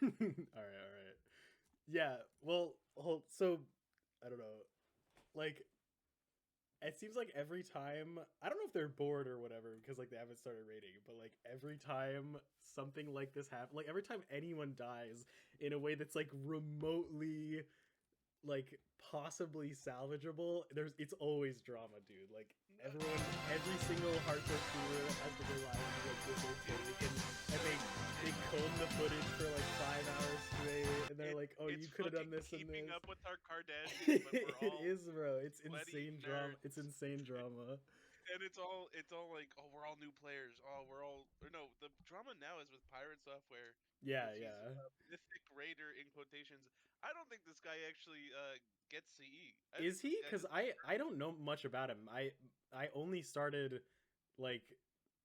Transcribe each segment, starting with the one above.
All right. Yeah. Well, so I don't know. Like, it seems like every time I don't know if they're bored or whatever because like they haven't started rating, but like every time something like this happens, like every time anyone dies in a way that's like remotely like possibly salvageable, it's always drama, dude. Like every single hardcore streamer has to rely on like this whole take, and they comb the footage for like 5 hours straight, and they're It like, "Oh, it's you could have done fucking this and keeping this." up with our Kardashians, but we're It all is, bro. It's sweaty insane drama. It's nerds. insane drama. And it's all like, oh, we're all new players. Oh, we're all or no. The drama now is with Pirate Software Yeah, because he's yeah. Mythic Raider in quotations. I don't think this guy actually gets CE. I think Is this he? guy Because just I don't know much about him. I only started like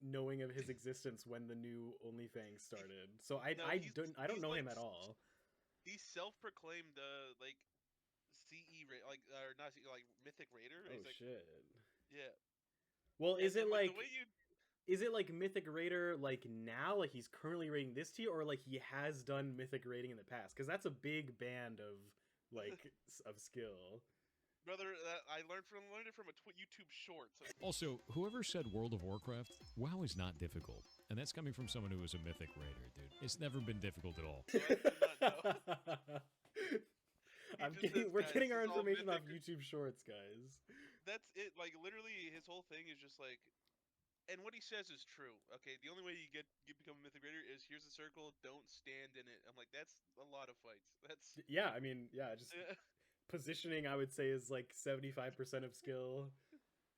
knowing of his existence when the new OnlyFans started. So no. I don't He's know like him at all. he's self-proclaimed like CE like or not CE, like Mythic Raider. Oh He's like shit. yeah, Well, but the way you is it like Mythic Raider like now, like he's currently rating this tier, or like he has done Mythic rating in the past? Because that's a big band of like of skill. brother, I learned it from a YouTube short. So Also, whoever said World of Warcraft, WoW is not difficult. And that's coming from someone who is a Mythic Raider, dude. It's never been difficult at all. I do not know. He just says, We're guys, getting this our is all information off Mythic. YouTube Shorts, guys. That's it. Like literally, his whole thing is just like, and what he says is true. Okay, the only way you become a Mythic Raider is here's a circle, don't stand in it. I'm like, that's a lot of fights. That's Yeah, I mean, yeah, just yeah, positioning I would say is like 75% of skill.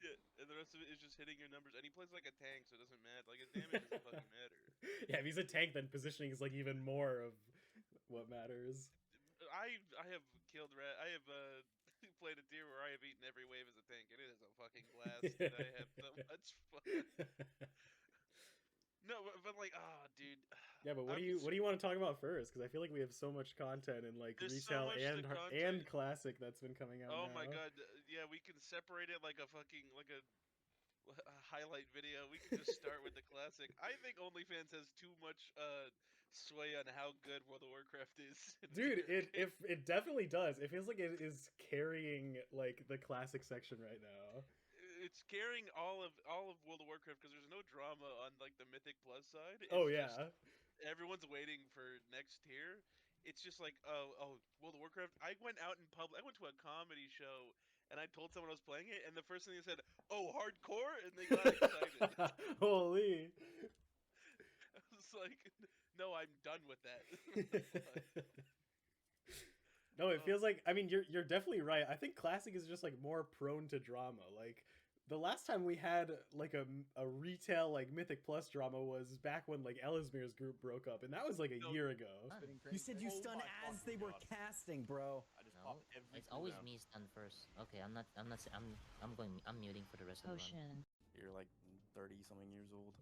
yeah, and the rest of it is just hitting your numbers. And he plays like a tank, so it doesn't matter. Like his damage doesn't fucking matter. Yeah, if he's a tank, then positioning is like even more of what matters. I have killed rat. I have played a tier where I have eaten every wave as a tank, and it is a fucking blast. And I have so much fun. No, but like, ah, dude, Yeah, but I'm what do you want to talk about first? Because I feel like we have so much content in like there's so retail much to and content. classic that's been coming out Oh my now. god, yeah, we can separate it like a fucking a highlight video. We can just start with the classic. I think OnlyFans has too much sway on how good World of Warcraft is in Dude, here. Okay? it definitely does. It feels like it is carrying like the classic section right now. It's carrying all of World of Warcraft because there's no drama on like the Mythic Plus side. Oh It's just yeah. everyone's waiting for next tier. It's just like oh World of Warcraft. I went out in public. I went to a comedy show and I told someone I was playing it, and the first thing they said, "Oh, hardcore," and they got excited. Holy. I was like, "No, I'm done with that." What the fuck? No, it Oh, feels like I mean you're definitely right. I think classic is just like more prone to drama. Like the last time we had like a retail like Mythic Plus drama was back when like Ellesmere's group broke up, and that was like a no, year ago. You said you Oh stunned my as fucking they were God. casting, bro. I just No, popped every it's always cooldown. me stun first. Okay, I'm muting for the rest of the run. Potion. You're like 30 something years old.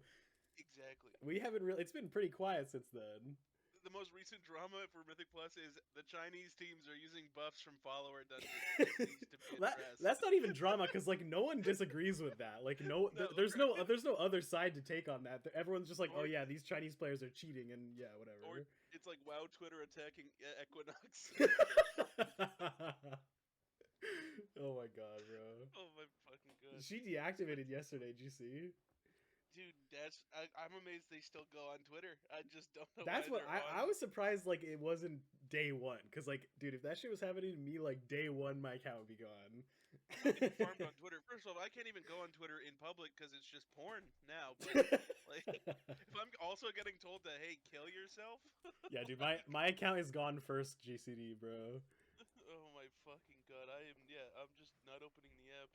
exactly. We haven't really. It's been pretty quiet since then. The most recent drama for Mythic Plus is the Chinese teams are using buffs from follower dungeons. This needs to be addressed. That's not even drama because like no one disagrees with that. Like no, No, there's no other side to take on that. Everyone's just like, oh Or- yeah, these Chinese players are cheating, and yeah, whatever. or it's like WoW Twitter attacking Equinox. Oh my god, bro. Oh my fucking god, She deactivated yesterday. Did you see? dude! I'm amazed they still go on Twitter. I just don't know. That's why what they're on. I was surprised. Like it wasn't day one, because like, dude, if that shit was happening to me, like day one, my account would be gone. I'm getting farmed on Twitter. First of all, I can't even go on Twitter in public because it's just porn now. But like, if I'm also getting told to hey, kill yourself. Yeah, dude, my account is gone first. GCD, bro. Oh my fucking god! I'm just not opening the app.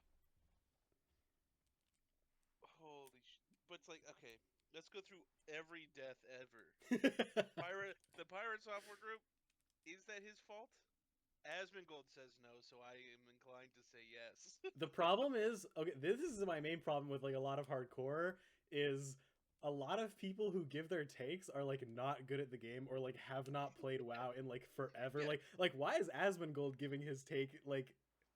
Holy sh! But it's like, okay, let's go through every death ever. The Pirate Software Group, is that his fault? Asmongold says no, so I am inclined to say yes. The problem is, okay, this is my main problem with like a lot of hardcore is a lot of people who give their takes are like not good at the game or like have not played WoW in like forever. Yeah. Like why is Asmongold giving his take like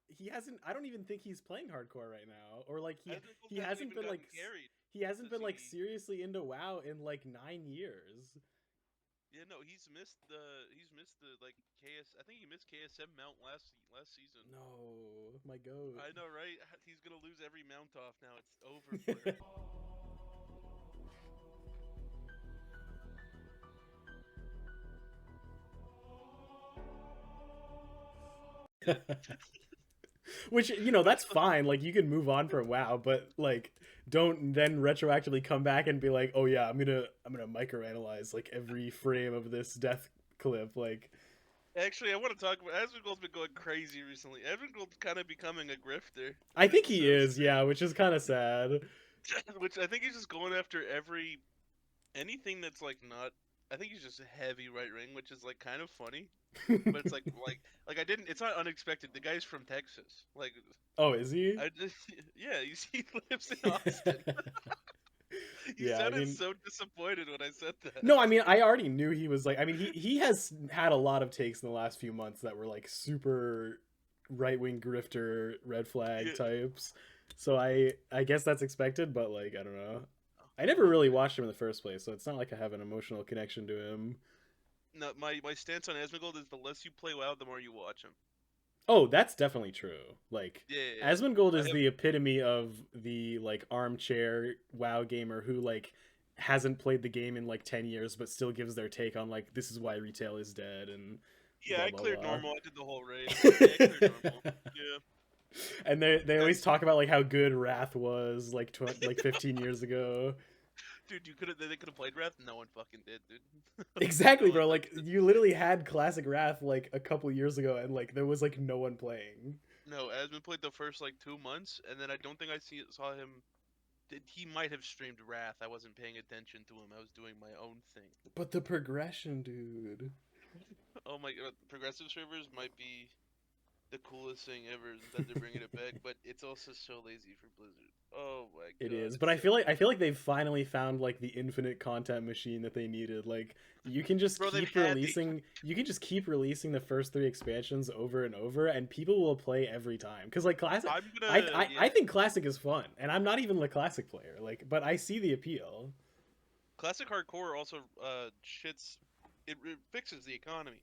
he hasn't I don't even think he's playing hardcore right now or like Asmongold he hasn't hasn't even been like gotten carried he hasn't to been like CE. seriously into WoW in like 9 years. Yeah, no, he's missed the like KS. I think he missed KSM mount last season. No, my goat. I know, right? He's gonna lose every mount off now. It's over for him. Which, that's fine. Like, you can move on from WoW, but like, don't then retroactively come back and be like, oh yeah, I'm gonna microanalyze like every frame of this death clip. Like, Actually, I want to talk about Asmongold's been going crazy recently. Asmongold's kind of becoming a grifter. I and think it's he so is, sad. yeah, which is kind of sad. Which I think he's just going after anything that's like not. I think he's just a heavy right ring, which is like kind of funny. But it's like I didn't. It's not unexpected. The guy's from Texas. Like Oh, is he? I just yeah. He lives in Austin. You Yeah, I sounded mean, so disappointed when I said that. no, I mean, I already knew he was like. I mean, he has had a lot of takes in the last few months that were like super right wing grifter, red flag Yeah. types. So I guess that's expected, but like I don't know. I never Oh, really man. watched him in the first place, so it's not like I have an emotional connection to him. No, my stance on Asmongold is the less you play WoW, the more you watch him. Oh, that's definitely true. Like Yeah. Asmongold I is have the epitome of the like armchair WoW gamer who like hasn't played the game in like 10 years but still gives their take on like this is why retail is dead and yeah. blah I blah cleared blah. normal. I did the whole raid. Yeah, I cleared normal. Yeah. And they That's always talk about like how good Wrath was like like 15 years ago. dude. They could have played Wrath. No one fucking did, dude. Exactly, No one bro. Like touched it. you literally had classic Wrath like a couple years ago and like there was like no one playing. No, Asmon played the first like 2 months, and then I don't think saw him. He might have streamed Wrath. I wasn't paying attention to him. I was doing my own thing. But the progression, dude. Oh my god, progressive servers might be the coolest thing ever that they're bringing it back, but it's also so lazy for Blizzard. Oh my It god, is, but it's so I feel like they've finally found like the infinite content machine that they needed. Like you can just bro. They've keep had the releasing the first 3 expansions over and over, and people will play every time. Because like classic, I'm gonna I think classic is fun, and I'm not even a classic player. Like, but I see the appeal. classic hardcore also shits. It fixes the economy.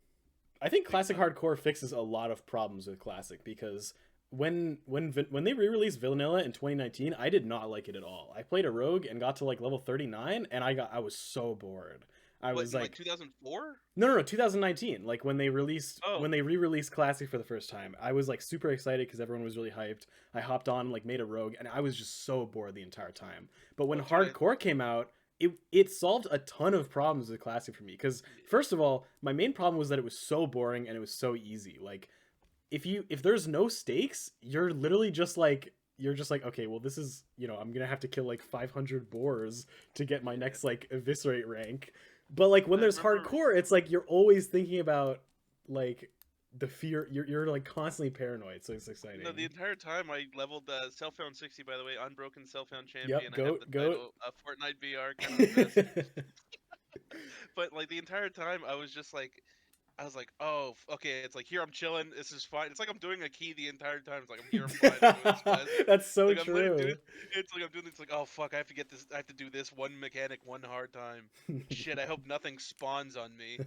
I think Big classic time. hardcore fixes a lot of problems with classic because when they re-released Vanilla in 2019, I did not like it at all. I played a rogue and got to like level 39 and I was so bored. I What was in like like 2004? no 2019, like when they Oh, re-released classic for the first time. I was like super excited because everyone was really hyped. I hopped on, like made a rogue, and I was just so bored the entire time. But when oh, dude, hardcore came out, it solved a ton of problems with classic for me because first of all, my main problem was that it was so boring and it was so easy. Like if there's no stakes, you're just like okay, well this is, I'm gonna have to kill like 500 boars to get my yeah. next like eviscerate rank. But like when I there's remember. hardcore, it's like you're always thinking about like the fear. You're like constantly paranoid, so it's exciting. No, the entire time I leveled Self-Found 60, by the way, unbroken Self-Found Yep, champion. I have goat the goat. title, Fortnite VR, kind of the best. But like the entire time, I was like, oh, okay. It's like here I'm chilling. This is fine. It's like I'm doing a key the entire time. It's like I'm here. I'm fine. I'm doing this quest. That's so Like I'm literally doing. true. It's like I'm doing this. Like oh fuck, I have to get this. I have to do this one mechanic one hard time. Shit. I hope nothing spawns on me.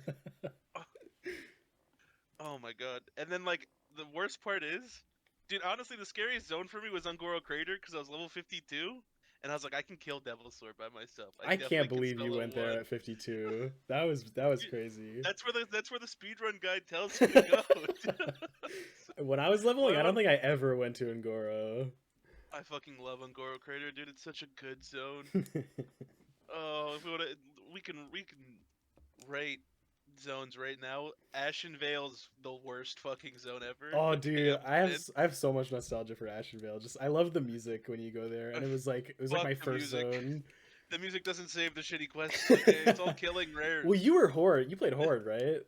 Oh my god. And then like the worst part is, dude, honestly the scariest zone for me was Ungoro Crater because I was level 52 and I was like I can kill Devil Sword by myself. I I can't definitely can believe you solo went there one. at 52. That was Dude, crazy. that's where the speedrun guide tells you to go. When I was leveling, Why I don't would think I ever went to Ngoro. I fucking love Ungoro Crater, dude. It's such a good zone. Oh, if we can rate zones right now. Ashen Vale's the worst fucking zone ever. Oh, With dude, Pam I have so much nostalgia for Ashenvale. Just I love the music when you go there, and it was like fuck my the first music. zone. The music doesn't save the shitty quests. Like, it's all killing rares. Well, you were Horde. You played Horde, right?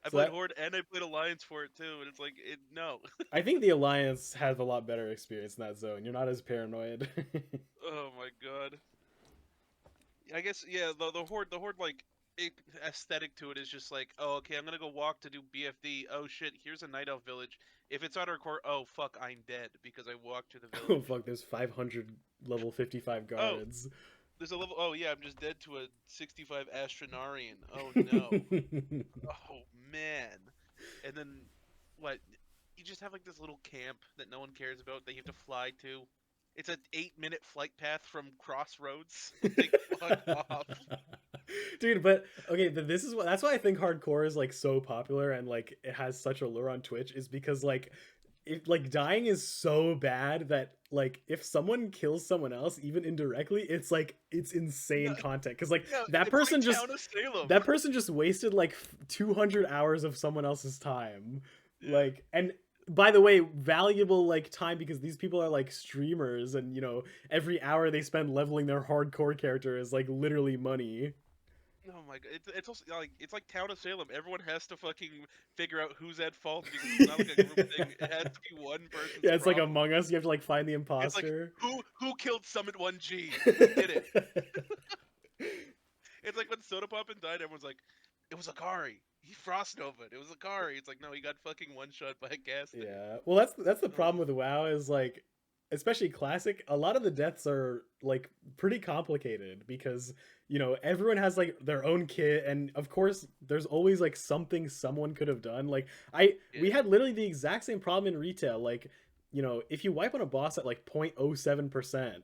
I So played Horde and I played Alliance for it too, and it's like no. I think the Alliance has a lot better experience in that zone. You're not as paranoid. Oh my god. I guess yeah. The Horde like aesthetic to it is just like oh okay I'm gonna go walk to do BFD. Oh shit, here's a night elf village. If it's on our core, oh fuck I'm dead because I walked to the Oh village. fuck, there's 500 level 55 Oh guards. There's a level. Oh yeah, I'm just dead to a 65 Astronarian. Oh no. Oh man. And then what? You just have like this little camp that no one cares about that you have to fly to. It's an 8-minute flight path from Crossroads. Like fuck off. Dude, but okay, this is that's why I think hardcore is like so popular and like it has such a lure on Twitch is because like if like dying is so bad that like if someone kills someone else even indirectly, it's like it's insane No, content because like no, that it's person like just Town of Salem. that person just wasted like 200 hours of someone else's time. Yeah. Like, and by the way, valuable like time because these people are like streamers and you know every hour they spend leveling their hardcore character is like literally money. Oh my god, it's also like it's like Town of Salem. Everyone has to fucking figure out who's at fault because it's not like a group thing. It has to be one person's Yeah, it's like problem. Among Us. You have to like find the It's like imposter. who killed Summit 1G? Who did it? It's like when Soda Poppin died, everyone's like, it was Akari. He frost novaed. It was Akari. It's like no, he got fucking one shot by a gas thing. Yeah. Well, that's the problem with WoW is like, especially classic. A lot of the deaths are like pretty complicated because you know everyone has like their own kit, and of course there's always like something someone could have done. Like we had literally the exact same problem in retail. Like you know if you wipe on a boss at like 0.07%,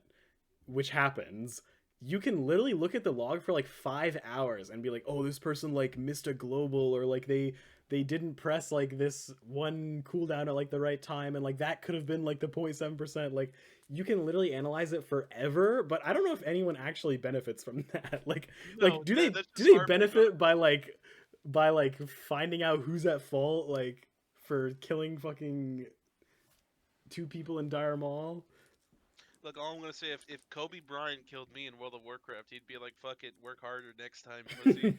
which happens. You can literally look at the log for like 5 hours and be like, oh, this person like missed a global or like they didn't press like this one cooldown at like the right time and like that could have been like the 0.7%. Like you can literally analyze it forever, but I don't know if anyone actually benefits from that. Like No, like do that's they just benefit by like finding out who's at fault like for killing fucking 2 people in Dire Mall? Look, all I'm gonna say, if Kobe Bryant killed me in World of Warcraft, he'd be like, "Fuck it, work harder next time, pussy."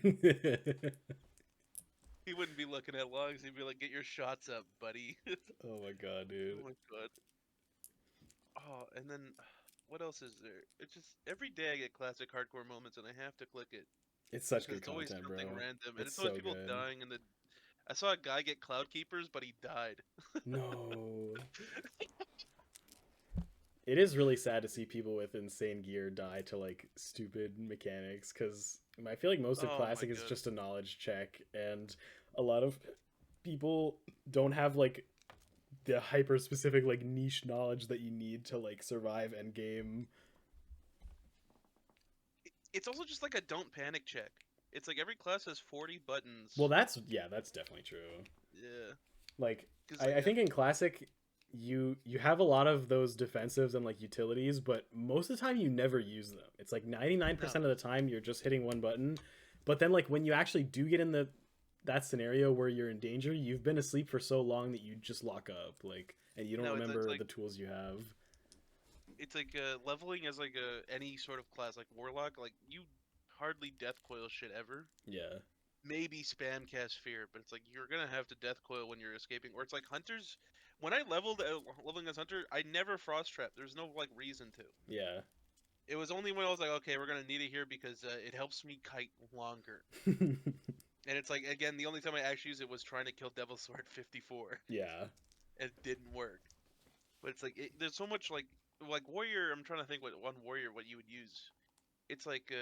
He wouldn't be looking at logs. He'd be like, "Get your shots up, buddy." Oh my god, dude. Oh my god. Oh, and then what else is there? It's just every day I get classic hardcore moments, and I have to click it It's such because good it's always content, something bro. random, and It's it's always so people good. dying. And I saw a guy get Cloud Keepers, but he died. No. It is really sad to see people with insane gear die to like stupid mechanics because I feel like most of Oh my classic is god. just a knowledge check and a lot of people don't have like the hyper specific like niche knowledge that you need to like survive end game. It's also just like a don't panic check. It's like every class has 40 buttons. Well, that's definitely true. Yeah. Like 'Cause, I think in classic you have a lot of those defensives and like utilities, but most of the time you never use them. It's like 99% of the time you're just hitting one button. But then like when you actually do get in that scenario where you're in danger, you've been asleep for so long that you just lock up like and you don't No, it's remember like- the tools you have. It's like leveling as like any sort of class, like Warlock. Like you hardly death coil shit ever. Yeah. Maybe spam cast fear, but it's like you're gonna have to death coil when you're escaping. Or it's like hunters. When I leveling as hunter, I never frost trap. There's no like reason to. Yeah. It was only when I was like, okay, we're gonna need it here because it helps me kite longer. And it's like again, the only time I actually used it was trying to kill Devil Sword 54. Yeah. It didn't work. But it's like there's so much like warrior. I'm trying to think what you would use. It's like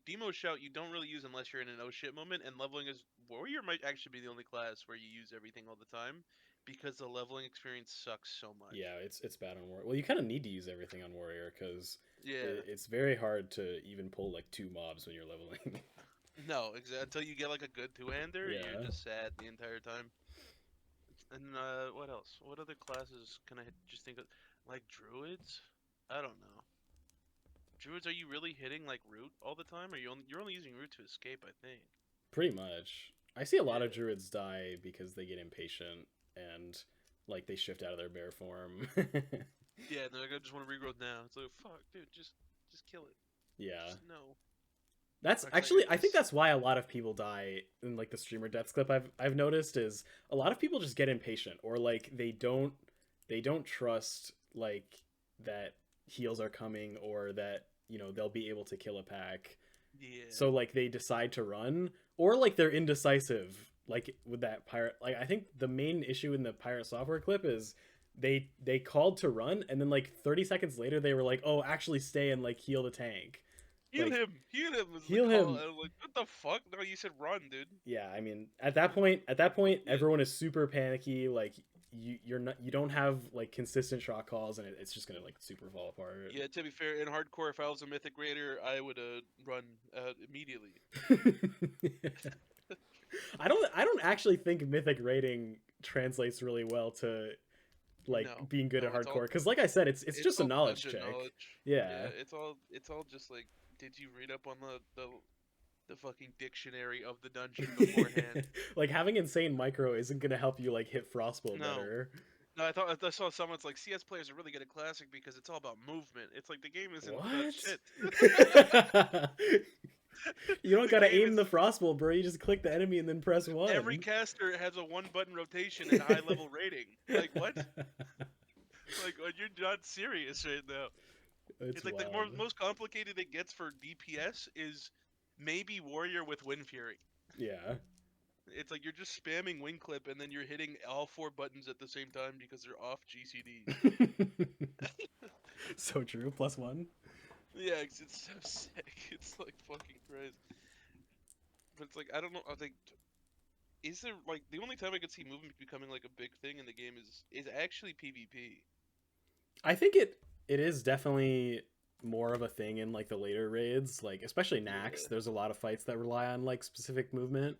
Demo Shout you don't really use unless you're in an oh shit moment, and leveling as warrior might actually be the only class where you use everything all the time because the leveling experience sucks so much. Yeah, it's bad on warrior. Well, you kind of need to use everything on warrior because Yeah. it's very hard to even pull like 2 mobs when you're leveling. No, until you get like a good two-hander, Yeah. you're just sad the entire time. And what else? What other classes can I just think of? Like druids? I don't know. Druids, are you really hitting like root all the time, or you're only using root to escape? I think. Pretty much. I see a lot of Yeah. druids die because they get impatient and like they shift out of their bear form. Yeah, they're like, I just want to regrowth now. It's like, fuck, dude, just kill it. Yeah. Just no. That's Dark actually I think Sacrifice. that's why a lot of people die in like the streamer deaths clip I've noticed is a lot of people just get impatient or like they don't trust like that heals are coming or that you know they'll be able to kill a pack. Yeah. So like they decide to run or like they're indecisive like with that pirate like I think the main issue in the pirate software clip is they called to run and then like 30 seconds later they were like, "Oh, actually stay and like heal the tank." Heal Like, him. Heal him. Was heal the call. him. I was like, what the fuck? No, you said run, dude. Yeah, I mean, at that point, Yeah. everyone is super panicky. Like, you don't have like consistent shot calls, and it's just gonna like super fall apart. Yeah, to be fair, in hardcore, if I was a Mythic Raider, I would run immediately. I don't actually think Mythic rating translates really well to like No, being good no, at it's all hardcore, because like I said, it's just a all knowledge dungeon check. knowledge. Yeah. It's all just like, did you read up on the fucking dictionary of the dungeon beforehand? Like having insane micro isn't gonna help you like hit Frostbolt No. better. No, I saw someone's like, CS players are really good at Classic because it's all about movement. It's like the game isn't about shit. What? You don't The gotta game aim is- the Frostbolt, bro. You just click the enemy and then press one. Every caster has a 1-button rotation and high level rating. Like what? Like you're not serious right now. It's like the wild. most complicated it gets for DPS is maybe Warrior with Wind Fury. Yeah. It's like you're just spamming wing clip and then you're hitting all 4 buttons at the same time because they're off GCD. So true. +1. Yeah, it's so sick. It's like fucking crazy. But it's like I don't know. I was like, is there like the only time I could see movement becoming like a big thing in the game is actually PvP. I think it is definitely more of a thing in like the later raids, like especially Nax. Yeah. There's a lot of fights that rely on like specific movement.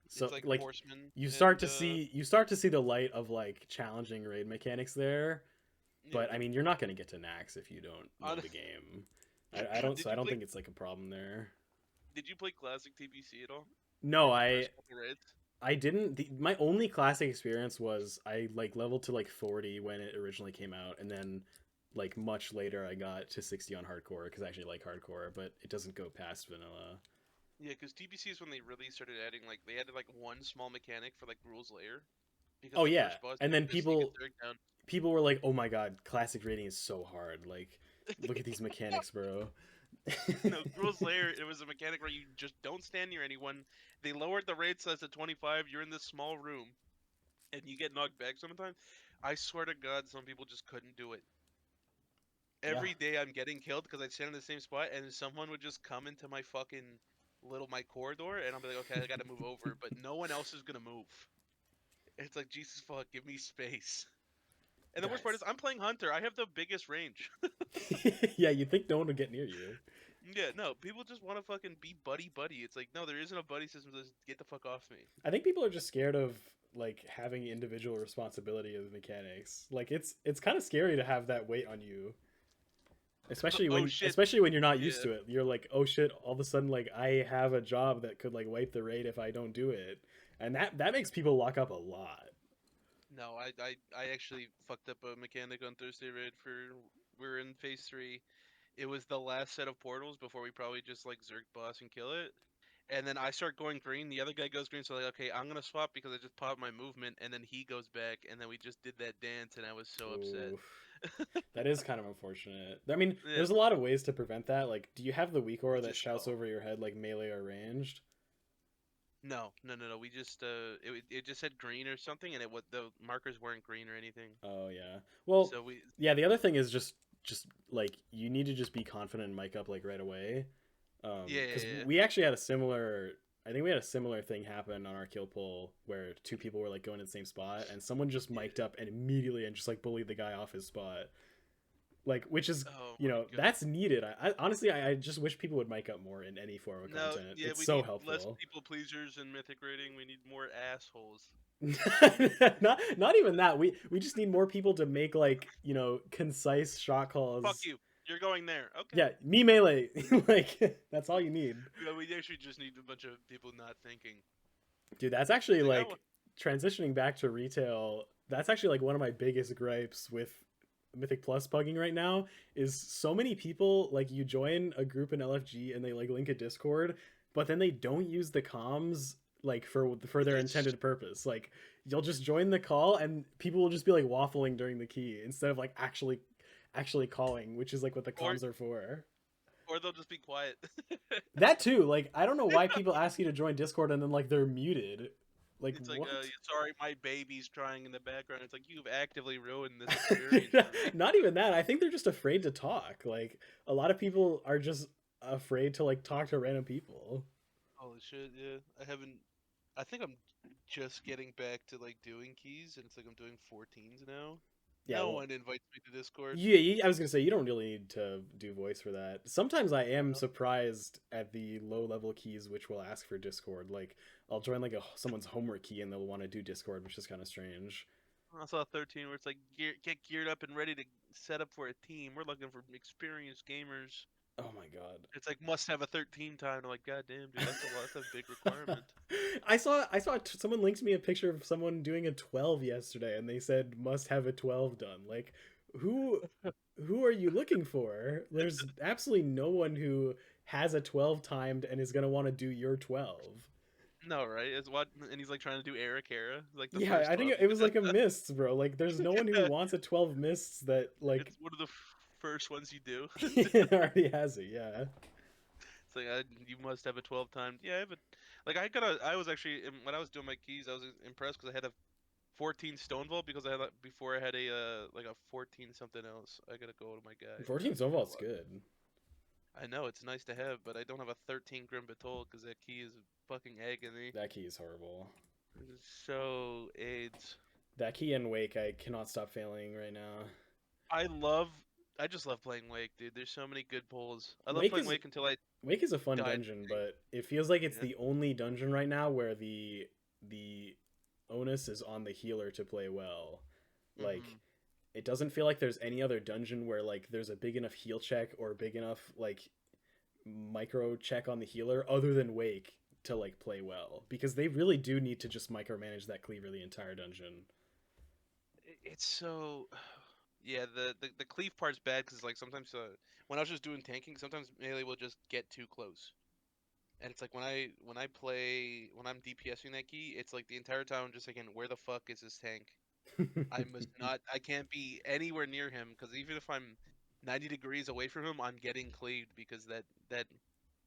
So It's like Horseman. you start and, to see the light of like challenging raid mechanics there. But yeah. I mean, you're not going to get to Nax if you don't know the Honest- game. I don't. Did So I you don't play- think it's like a problem there. Did you play Classic TBC at all? No, First couple raids? I didn't. My only classic experience was I like leveled to like 40 when it originally came out, and then like much later I got to 60 on hardcore because I actually like hardcore, but it doesn't go past vanilla. Yeah, because TBC is when they really started adding like they added like one small mechanic for like Rules Layer. Because Oh the yeah, first boss and you then just sneak people a Zerg down. people were like, "Oh my god, classic rating is so hard! Like, look at these mechanics, bro." No, Rules Layer, it was a mechanic where you just don't stand near anyone. They lowered the raid size to 25. You're in this small room, and you get knocked back sometimes. I swear to God, some people just couldn't do it. Every day I'm getting killed because I'd stand in the same spot, and someone would just come into my fucking my corridor, and I'll be like, okay, I gotta move over, but no one else is gonna move. It's like, Jesus fuck, give me space. And the worst part is, I'm playing Hunter. I have the biggest range. Yeah, you'd think no one would get near you. Yeah, no, people just want to fucking be buddy. It's like, no, there isn't a buddy system. Just get the fuck off me. I think people are just scared of like having individual responsibility of the mechanics. Like it's kind of scary to have that weight on you. Especially Oh, when shit. especially when you're not used Yeah. to it. You're like, "Oh shit, all of a sudden like I have a job that could like wipe the raid if I don't do it." And that makes people lock up a lot. No, I actually fucked up a mechanic on Thursday raid we were in phase 3. It was the last set of portals before we probably just like Zerg boss and kill it. And then I start going green, the other guy goes green, so like, okay, I'm gonna swap because I just popped my movement, and then he goes back, and then we just did that dance, and I was so upset. Oof. That is kind of unfortunate. I mean, Yeah. there's a lot of ways to prevent that. Like, do you have the weak aura that Just shouts call. over your head like melee or ranged? No. We just it just said green or something, and the markers weren't green or anything. Oh yeah. Well, So we yeah. The other thing is just like you need to just be confident and mic up like right away. Yeah, Because yeah. we actually had a similar. I think we had a similar thing happen on our kill pull where two people were like going to the same spot, and someone just mic'd up and immediately and just like bullied the guy off his spot. Like, which is oh you my know God. that's needed. I honestly I just wish people would mic up more in any form of No, content. yeah, It's we so need helpful. less people pleasers in mythic rating. We need more assholes. not even that. We just need more people to make like concise shot calls. Fuck you. You're going there. Okay. Yeah, me melee. Like that's all you need. Yeah, we actually just need a bunch of people not thinking. Dude, that's actually Like, I like wa- transitioning back to retail. That's actually like one of my biggest gripes with Mythic Plus pugging right now is so many people like you join a group in LFG and they like link a Discord, but then they don't use the comms like for their It's- intended purpose. Like you'll just join the call and people will just be like waffling during the key instead of like actually calling, which is like what the Or- comms are for. Or they'll just be quiet. That too, like I don't know why people ask you to join Discord and then like they're muted. Like It's like, what? sorry, my baby's crying in the background. It's like, you've actively ruined this experience. for me. Not even that. I think they're just afraid to talk. Like a lot of people are just afraid to like talk to random people. Holy shit, yeah. I haven't. I think I'm just getting back to like doing keys, and it's like I'm doing 14s now. Yeah, No well, one invites me to Discord. yeah, I was gonna say you don't really need to do voice for that. Sometimes I am surprised at the low level keys which will ask for Discord. Like I'll join like someone's homework key and they'll want to do Discord, which is kind of strange. I saw 13 where it's like get geared up and ready to set up for a team. We're looking for experienced gamers. Oh my god. It's like must have a 13 time. I'm like, god damn, dude, that's a lot. That's a big requirement. Someone linked me a picture of someone doing a 12 yesterday and they said must have a 12 done. Like who are you looking for? There's absolutely no one who has a 12 timed and is going to want to do your 12. No, right? It's what, and he's like trying to do Eric Era, like the Yeah, first I think one. it was like a mists, bro. Like there's no one who Yeah. wants a 12 mists that like It's one of the first ones you do. already has it. Yeah. It's like you must have a 12 time. Yeah, I have a, like I was actually when I was doing my keys, I was impressed because I had a 14 stone vault because I had before I had a like a 14 something else. I gotta go to my guy. 14 Zoval's good. I know it's nice to have, but I don't have a 13 Grim Batol because that key is fucking agony. That key is horrible. It's so AIDS. That key and Wake, I cannot stop failing right now. I just love playing Wake, dude. There's so many good pulls. I love Wake playing is- Wake until I Wake is a fun died. dungeon, but it feels like it's Yeah. the only dungeon right now where the onus is on the healer to play well. Like Mhm. it doesn't feel like there's any other dungeon where like there's a big enough heal check or big enough like micro check on the healer other than Wake to like play well, because they really do need to just micromanage that cleaver the entire dungeon. It's so yeah. The cleave part's bad because like sometimes when I was just doing tanking, sometimes melee will just get too close. And it's like when I'm DPSing that key, it's like the entire time I'm just thinking, where the fuck is this tank? I must not. I can't be anywhere near him because even if I'm 90 degrees away from him, I'm getting cleaved because that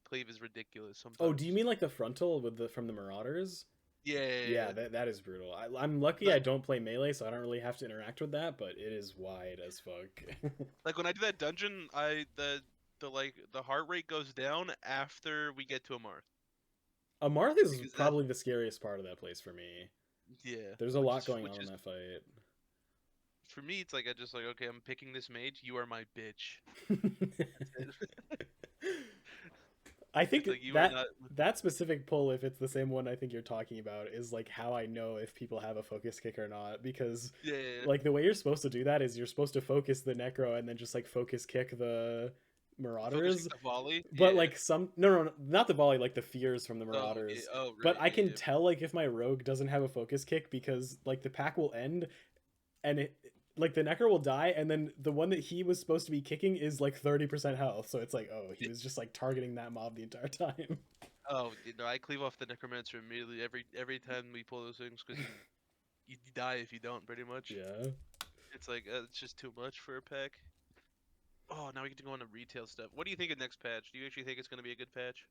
cleave is ridiculous. Sometimes. Oh, do you mean like the frontal with the from the Marauders? Yeah. That is brutal. I'm lucky I don't play melee, so I don't really have to interact with that, but it is wide as fuck. Like when I do that dungeon, the heart rate goes down after we get to a Marth. Amarth is Because that- probably the scariest part of that place for me. Yeah. There's a which lot is- going which on in is- that fight. For me, it's like I just like okay, I'm picking this mage. You are my bitch. I think It's like, you are that not- that specific pull, if it's the same one I think you're talking about, is like how I know if people have a focus kick or not. Because Yeah. like the way you're supposed to do that is you're supposed to focus the necro and then just like focus kick the marauders. Focusing the volley. But yeah. like no, not the volley, like the fears from the Oh, marauders. yeah, oh, But right, I can yeah. tell like if my rogue doesn't have a focus kick because like the pack will end and it like the necker will die and then the one that he was supposed to be kicking is like 30% health, so it's like, oh, he was just like targeting that mob the entire time. Oh, I cleave off the necromancer immediately every time we pull those things because you die if you don't. Pretty much. Yeah. It's like it's just too much for a pack. Oh, now we get to go on to retail stuff. What do you think of next patch? Do you actually think it's going to be a good patch?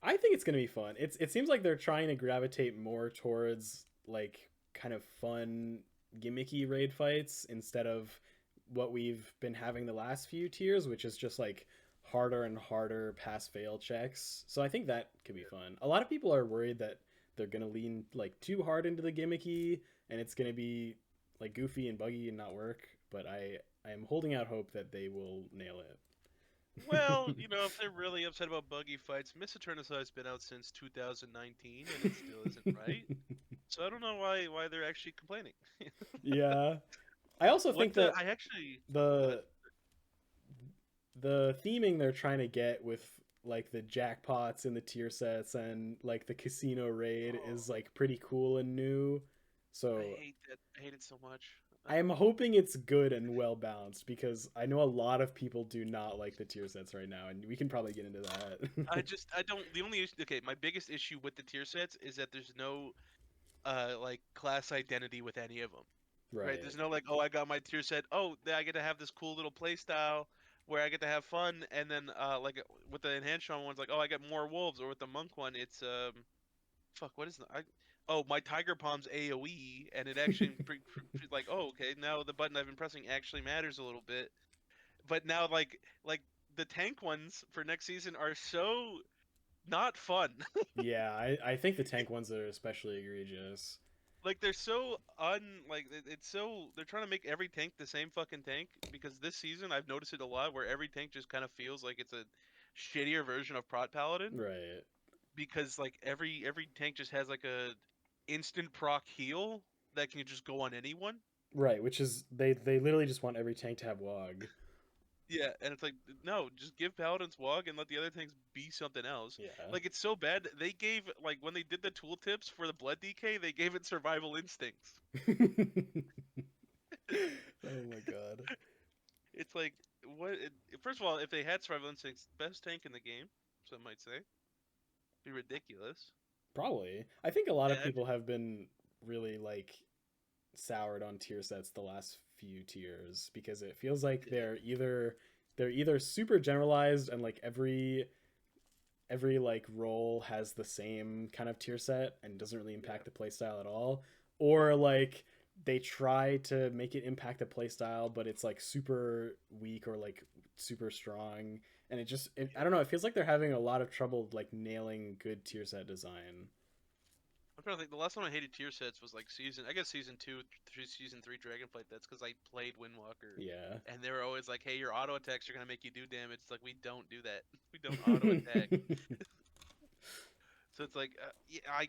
I think it's gonna be fun. It seems like they're trying to gravitate more towards like kind of fun gimmicky raid fights instead of what we've been having the last few tiers, which is just like harder and harder pass fail checks. So I think that could be fun. A lot of people are worried that they're gonna lean like too hard into the gimmicky and it's gonna be like goofy and buggy and not work, but I am holding out hope that they will nail it. Well, if they're really upset about buggy fights, Miss Eternicide's been out since 2019 and it still isn't right. So I don't know why they're actually complaining. Yeah. I also think that I actually the theming they're trying to get with like the jackpots and the tier sets and like the casino raid is like pretty cool and new. So I hate that. I hate it so much. I'm hoping it's good and well balanced because I know a lot of people do not like the tier sets right now, and we can probably get into that. I don't. The only issue. Okay, my biggest issue with the tier sets is that there's no, like class identity with any of them. Right. There's no like, oh, I got my tier set. Oh, then I get to have this cool little play style where I get to have fun, and then like with the enhanced shaman ones, like, oh, I get more wolves, or with the monk one, it's fuck, what is the oh, my tiger palm's AOE, and it actually like, oh, okay, now the button I've been pressing actually matters a little bit. But now like the tank ones for next season are so not fun. Yeah, I think the tank ones are especially egregious. Like they're so it's so they're trying to make every tank the same fucking tank because this season I've noticed it a lot where every tank just kind of feels like it's a shittier version of Prot Paladin Right. because like every tank just has like a instant proc heal that can just go on anyone. Right, which is they literally just want every tank to have WOG. Yeah, and it's like no, just give Paladins WOG and let the other tanks be something else. Yeah. Like it's so bad they gave like when they did the tooltips for the blood DK, they gave it survival instincts. Oh my god. It's like first of all, if they had survival instincts, best tank in the game, some might say, be ridiculous. Probably. I think a lot of And people have been really like soured on tier sets the last few tiers because it feels like they're either super generalized and like every like role has the same kind of tier set and doesn't really impact the playstyle at all, or like they try to make it impact the playstyle but it's like super weak or like super strong, and I don't know, it feels like they're having a lot of trouble like nailing good tier set design. I'm trying to think. The last time I hated tier sets was like season 2, season 3 Dragonflight. That's because I played Windwalker. Yeah. And they were always like, "Hey, your auto attacks are gonna make you do damage." It's like we don't do that. We don't auto attack. So it's like, yeah, I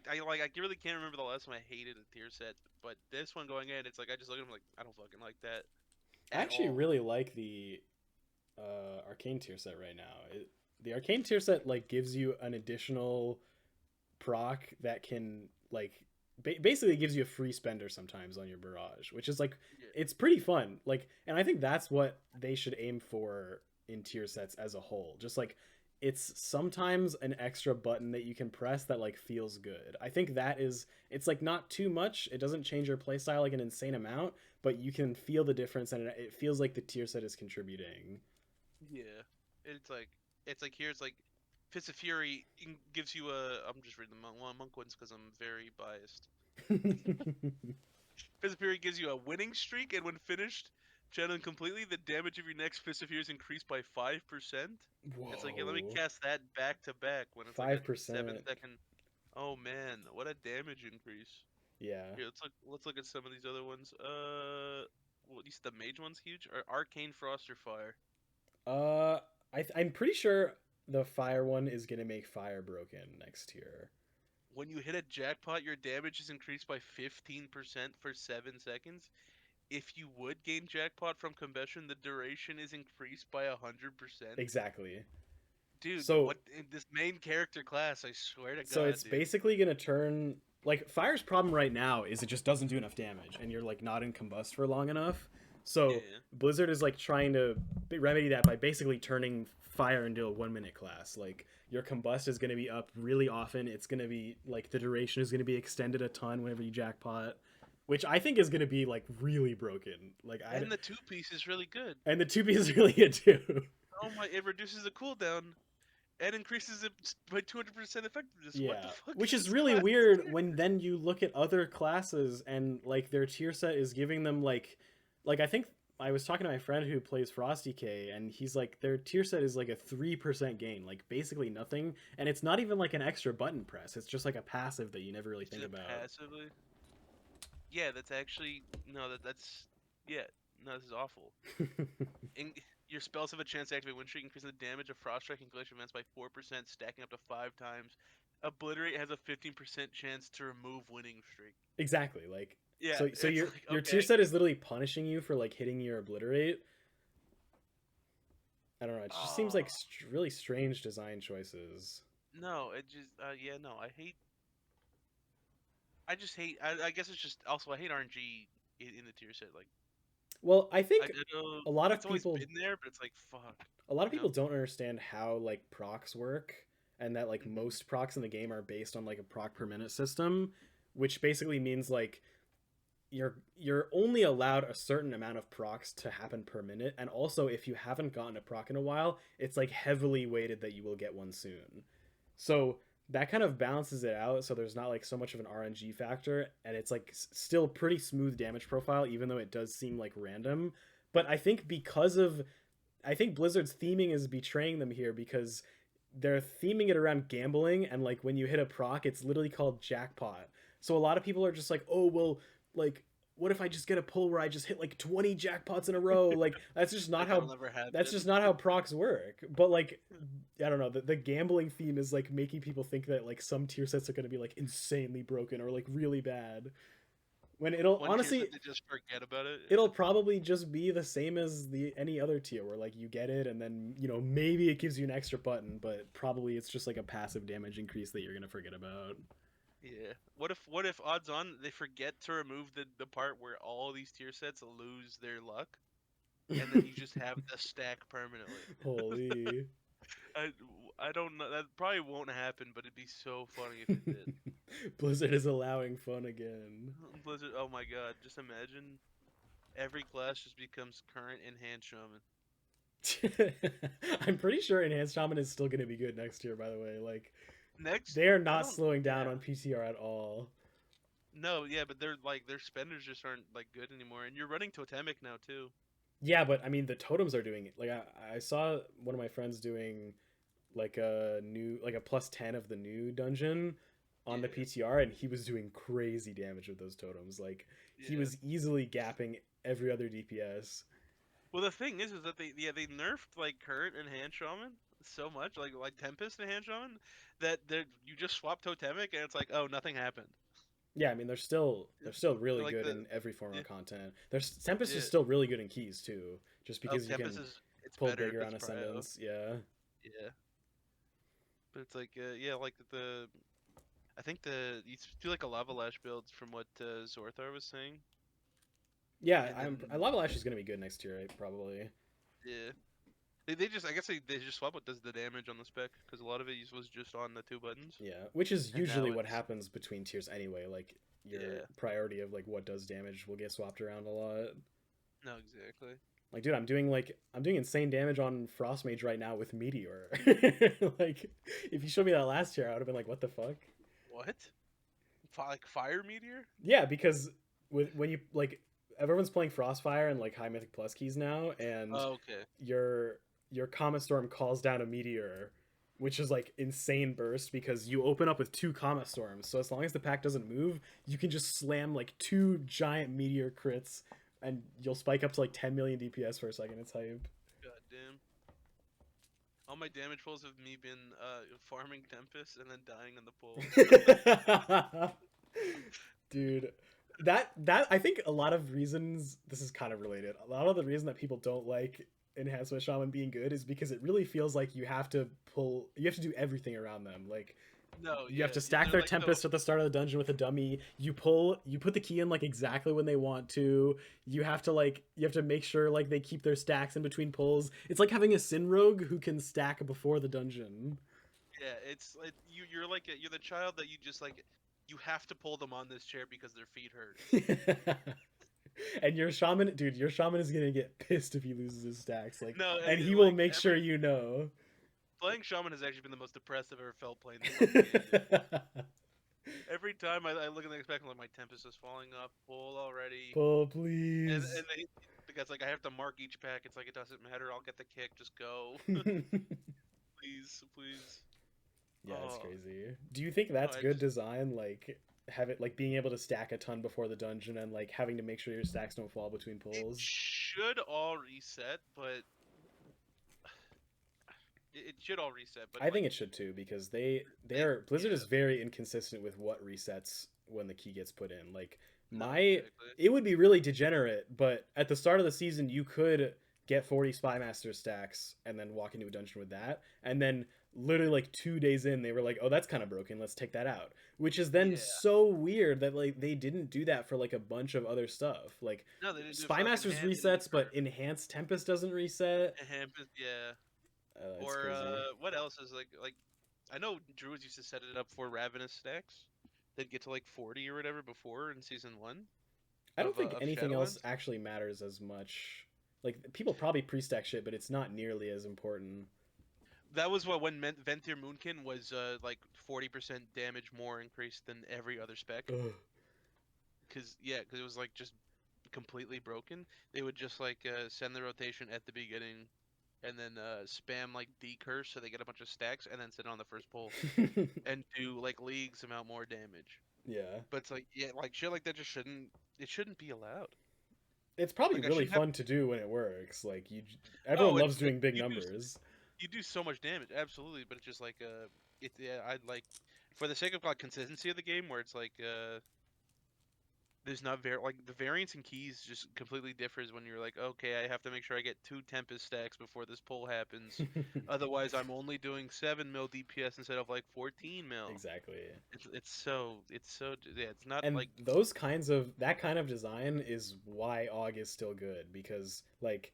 really can't remember the last time I hated a tier set. But this one going in, it's like I just look at them like I don't fucking like that. I actually all. really like the arcane tier set right now. The arcane tier set like gives you an additional proc that can like basically gives you a free spender sometimes on your barrage, which is like it's pretty fun. Like, and I think that's what they should aim for in tier sets as a whole. Just like it's sometimes an extra button that you can press that like feels good. I think it's like not too much. It doesn't change your playstyle like an insane amount, but you can feel the difference and it feels like the tier set is contributing. Yeah, it's like here's like Fist of Fury gives you a. I'm just reading the monk ones because I'm very biased. Fist of Fury gives you a winning streak, and when finished, channeling completely, the damage of your next Fist of Fury is increased by 5%. It's like, yeah, let me cast that back to back when it's 5%. Like a 7-second. Oh man, what a damage increase! Yeah. Here, let's look at some of these other ones. At least the mage one's huge. Or Arcane Frost or Fire. I'm pretty sure the fire one is gonna make fire broken next year. When you hit a jackpot, your damage is increased by 15% for 7 seconds. If you would gain jackpot from combustion, the duration is increased by 100%. Exactly. Dude, so what in this main character class, I swear to God. So it's basically gonna turn like fire's problem right now is it just doesn't do enough damage and you're like not in combust for long enough. So Blizzard is like trying to remedy that by basically turning fire into a 1-minute class. Like your combust is going to be up really often. It's going to be like the duration is going to be extended a ton whenever you jackpot, which I think is going to be like really broken. Like and the 2-piece is really good. And the 2-piece is really good too. Oh my! It reduces the cooldown and increases it by 200% effectiveness. Yeah, what the fuck which is really weird when then you look at other classes and like their tier set is giving them like I think I was talking to my friend who plays Frosty K, and he's like, their tier set is like a 3% gain, like basically nothing, and it's not even like an extra button press. It's just like a passive that you never really think about. Passively? Yeah, that's actually that's yeah. No, this is awful. Your spells have a chance to activate Wind Streak, increasing the damage of Frost Strike and Glacial events by 4%, stacking up to 5 times. Obliterate has a 15% chance to remove Winning Streak. Exactly, like. Yeah, so your tier set is literally punishing you for like hitting your obliterate. I don't know. It just seems like really strange design choices. No, it just no. I just hate. I guess it's just also I hate RNG in the tier set. Like, well, I think a lot of it's people always been there, but it's like fuck. A lot of people don't understand how like procs work, and that like most procs in the game are based on like a proc per minute system, which basically means like you're only allowed a certain amount of procs to happen per minute, and also if you haven't gotten a proc in a while, it's like heavily weighted that you will get one soon. So that kind of balances it out, so there's not like so much of an RNG factor, and it's like still pretty smooth damage profile, even though it does seem like random. But I think because of I think Blizzard's theming is betraying them here because they're theming it around gambling, and like when you hit a proc, it's literally called jackpot. So a lot of people are just like, oh well, like what if I just get a pull where I just hit like 20 jackpots in a row? Like that's just not Like, how that'll never that's happen. just not how procs work. But like I don't know, the gambling theme is like making people think that like some tier sets are going to be like insanely broken or like really bad. When it'll One tier honestly set, they just forget about it. it'll probably just be the same as the any other tier where like you get it and then maybe it gives you an extra button, but probably it's just like a passive damage increase that you're gonna forget about. Yeah. What if odds on they forget to remove the part where all these tier sets lose their luck, and then you just have the stack permanently. Holy. I, I don't know. That probably won't happen, but it'd be so funny if it did. Blizzard is allowing fun again. Blizzard. Oh my god! Just imagine every class just becomes current enhanced shaman. I'm pretty sure Enhanced Shaman is still gonna be good next year, by the way. Like Next, they are I not don't- slowing down yeah. on PTR at all. No, yeah, but they're like their spenders just aren't like good anymore, and you're running totemic now too. Yeah, but I mean the totems are doing it. Like I saw one of my friends doing like a plus 10 of the new dungeon on the Yeah. PTR, and he was doing crazy damage with those totems. Like he Yeah. was easily gapping every other DPS. Well, the thing is that they nerfed like current enhanced shaman so much, like Tempest enhanced shaman, that you just swap totemic and it's like, oh, nothing happened. Yeah, I mean they're still really Like good the- in every form yeah. of content. There's Tempest is Yeah. still really good in keys too, just because you Tempest can it's pull better if bigger on it's prio. ascendance. Yeah. Yeah. But it's like, yeah, like I think you do like a lava lash build from what Zorthar was saying. Yeah, And then- Lava Lash is gonna be good next year, right? Probably. Yeah. They just I guess they just swap what does the damage on the spec because a lot of it was just on the 2 buttons. Yeah, which is And usually now what it's- happens between tiers anyway. Like your Yeah. priority of like what does damage will get swapped around a lot. No, exactly. Like, dude, I'm doing insane damage on Frost Mage right now with Meteor. Like, if you showed me that last year, I would have been like, what the fuck? What? Like fire meteor? Yeah, because when you like everyone's playing Frostfire and like high mythic plus keys now, and Oh, okay. your Comet Storm calls down a Meteor, which is like insane burst because you open up with 2 Comet Storms. So as long as the pack doesn't move, you can just slam like 2 giant Meteor crits and you'll spike up to like 10 million DPS for a second. It's hype. God damn. All my damage pulls have me been farming Tempest and then dying in the pool. Dude, that I think a lot of reasons, this is kind of related. A lot of the reason that people don't like Enhancement Shaman being good is because it really feels like you have to do everything around them. Like No, you have to stack their Tempest at the start of the dungeon with a dummy. You put the key in like exactly when they want to. You have to make sure like they keep their stacks in between pulls. It's like having a Sin Rogue who can stack before the dungeon. Yeah, it's like you're you're the child that you just like you have to pull them on this chair because their feet hurt. And your shaman is gonna get pissed if he loses his stacks. Like, No, and he like, will make sure you know. Playing shaman has actually been the most depressive I've ever felt playing this game. Every time I look at the spec, I'm like, my Tempest is falling off, pull already. Pull, And please. the guy's like, I have to mark each pack. It's like, it doesn't matter. I'll get the kick. Just go. Please, please. Yeah, it's Oh. crazy. Do you think that's I good just- design? Like, have it like being able to stack a ton before the dungeon and like having to make sure your stacks don't fall between It pulls. should all reset, but it should all reset. But I think it should too because Blizzard is very inconsistent with what resets when the key gets put in. Like it would be really degenerate, but at the start of the season you could get 40 Spymaster stacks and then walk into a dungeon with that, and then literally like 2 days in they were like, oh, that's kind of broken, let's take that out, which is then so weird that like they didn't do that for like a bunch of other stuff. Like no, they didn't do fucking Spymaster's hand resets, for- but Enhanced Tempest doesn't reset. yeah. It's Or crazy. what else is like I know Druids used to set it up for Ravenous stacks. They'd get to like 40 or whatever before in season 1. I don't of, think of anything else Shadowlands? actually matters as much. Like people probably pre-stack shit, but it's not nearly as important. That was when Ventir Moonkin was like 40% damage more increased than every other spec. Ugh. Cause it was like just completely broken. They would just like send the rotation at the beginning and then spam like D curse so they get a bunch of stacks, and then sit on the first pull and do like leagues amount more damage. Yeah. But it's like like shit like that just shouldn't be allowed. It's probably Like I really shouldn't have. fun to do when it works. Like Oh, everyone loves doing big numbers. You do so much damage, absolutely. But it's just like I'd like for the sake of like consistency of the game, where it's like there's not like the variance in keys just completely differs when you're like, okay, I have to make sure I get 2 Tempest stacks before this pull happens. Otherwise, I'm only doing 7 mil DPS instead of like 14 mil. Exactly. It's not And like that kind of design is why AUG is still good, because like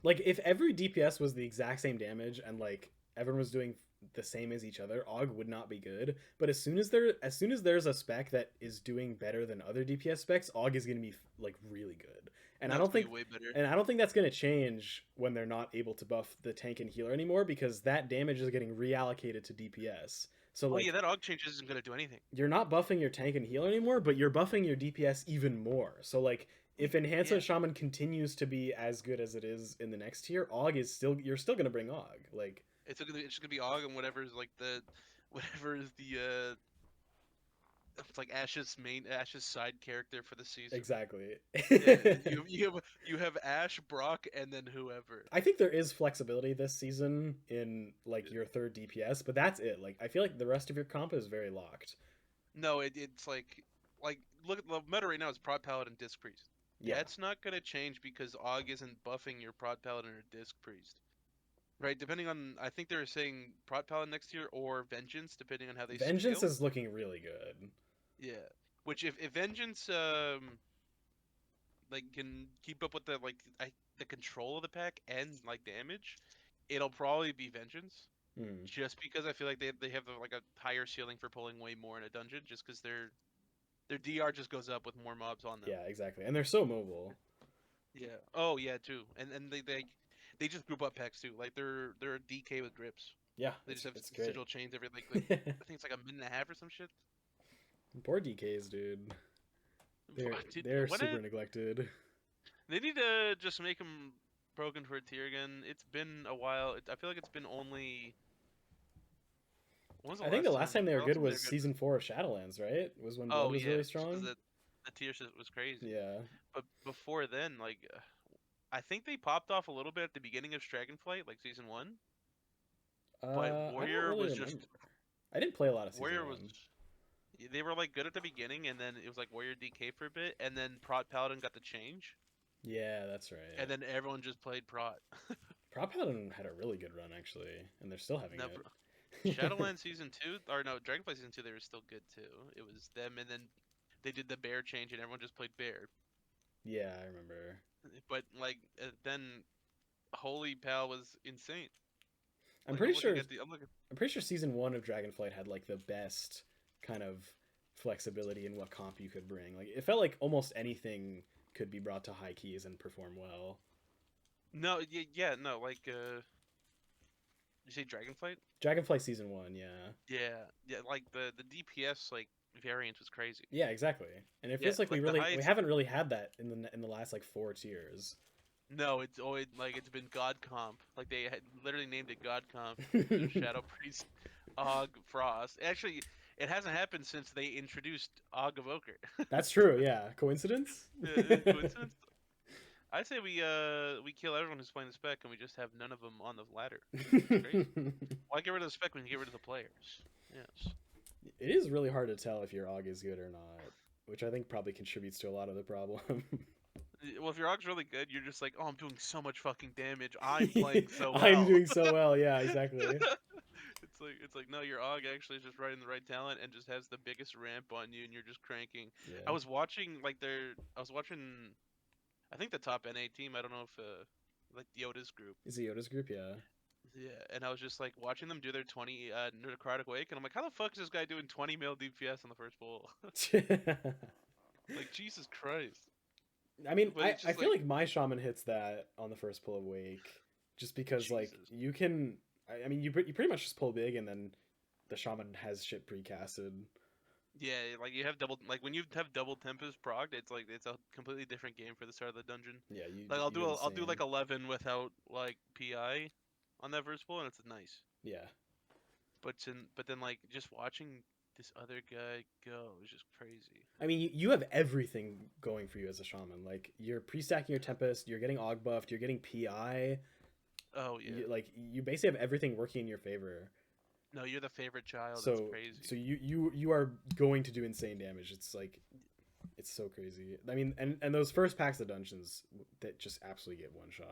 if every DPS was the exact same damage and like everyone was doing the same as each other, AUG would not be good. But as soon as there's a spec that is doing better than other DPS specs, AUG is going to be like really good. And I don't think way better. and I don't think that's going to change when they're not able to buff the tank and healer anymore, because that damage is getting reallocated to DPS. So like, that AUG change isn't gonna do anything. you're not buffing your tank and healer anymore, but you're buffing your DPS even more. So like, if Enhancement Shaman continues to be as good as it is in the next tier, AUG is you're still gonna bring AUG. Like It's just gonna be AUG and whatever is the it's like Ash's side character for the season. exactly. You have Ash, Brock, and then whoever. I think there is flexibility this season in like your third DPS, but that's it. Like I feel like the rest of your comp is very locked. No, it's like look at the meta right now is Prod Paladin Disc Priest. Yeah, That's not gonna change because AUG isn't buffing your Prod Paladin or Disc Priest. Right, depending on, I think they're saying Prot Paladin next year or Vengeance, depending on how they Vengeance scale. is looking really good. Yeah, which if Vengeance like can keep up with the control of the pack and like damage, it'll probably be Vengeance. Just because I feel like they have like a higher ceiling for pulling way more in a dungeon, just because their DR just goes up with more mobs on them. Yeah, exactly, and they're so mobile. Yeah. Oh yeah, too, and they just group up packs too. Like they're a DK with grips. Yeah, They just have it's great. sigil chains every like I think it's like a minute and a half or some shit. Poor DKs, dude. They're super neglected. They need to just make them broken for a tier again. It's been a while. I feel like it's been only. I think the last time they were good was season 4 of Shadowlands, right? Was when Blood was really strong. The tier shit was crazy. Yeah. But before then, like, I think they popped off a little bit at the beginning of Dragonflight, like season 1. But Warrior was just. I didn't play a lot of season Warrior 1. was. They were like good at the beginning, and then it was like Warrior DK for a bit, and then Prot Paladin got the change. Yeah, that's right. And then everyone just played Prot. Prot Paladin had a really good run actually, and they're still having it. Shadowlands season 2, or no, Dragonflight season 2, they were still good too. It was them, and then they did the bear change, and everyone just played bear. Yeah, I remember. But then Holy Pal was insane. I'm pretty sure season 1 of Dragonflight had like the best kind of flexibility in what comp you could bring. Like it felt like almost anything could be brought to high keys and perform well. No, no, like did you say Dragonflight? Dragonflight season 1, yeah. Yeah, like the DPS like variance was crazy. Yeah, exactly. And it feels like we haven't really had that in the last like 4 tiers. No, it's always like it's been God Comp. Like they had literally named it God Comp. Shadow Priest, Og, Frost. Actually, it hasn't happened since they introduced Og Evoker. That's true. Yeah. Coincidence? Coincidence? I say we kill everyone who's playing the spec and we just have none of them on the ladder. Great. Why get rid of the spec when you get rid of the players? Yes. It is really hard to tell if your Og is good or not, which I think probably contributes to a lot of the problem. Well, if your Og's really good, you're just like, oh, I'm doing so much fucking damage. I'm playing so well. I'm doing so well. Yeah, exactly. It's like no, your Og actually is just right in the right talent and just has the biggest ramp on you, and you're just cranking. Yeah. I was watching I think the top NA team. I don't know if like Yoda's group. Is it Yoda's group? Yeah. Yeah, and I was just like watching them do their 20 Necrotic Wake, and I'm like, how the fuck is this guy doing 20 mil DPS on the first pull? Like Jesus Christ. I mean, I feel like my shaman hits that on the first pull of Wake, just because Jesus. like you can. I mean, you pretty much just pull big, and then the shaman has shit precasted. Yeah, like you have when you have double Tempest progged, it's like it's a completely different game for the start of the dungeon. Yeah, Like you do I'll do insane. like 11 without like PI on that first pull, and it's nice. Yeah. But then like just watching this other guy go is just crazy. I mean, you have everything going for you as a shaman. Like you're pre-stacking your Tempest, you're getting Aug buffed, you're getting PI. Oh yeah. You basically have everything working in your favor. No, you're the favorite child. It's So crazy. so you are going to do insane damage. It's like it's so crazy. I mean, and those first packs of dungeons that just absolutely get one shot.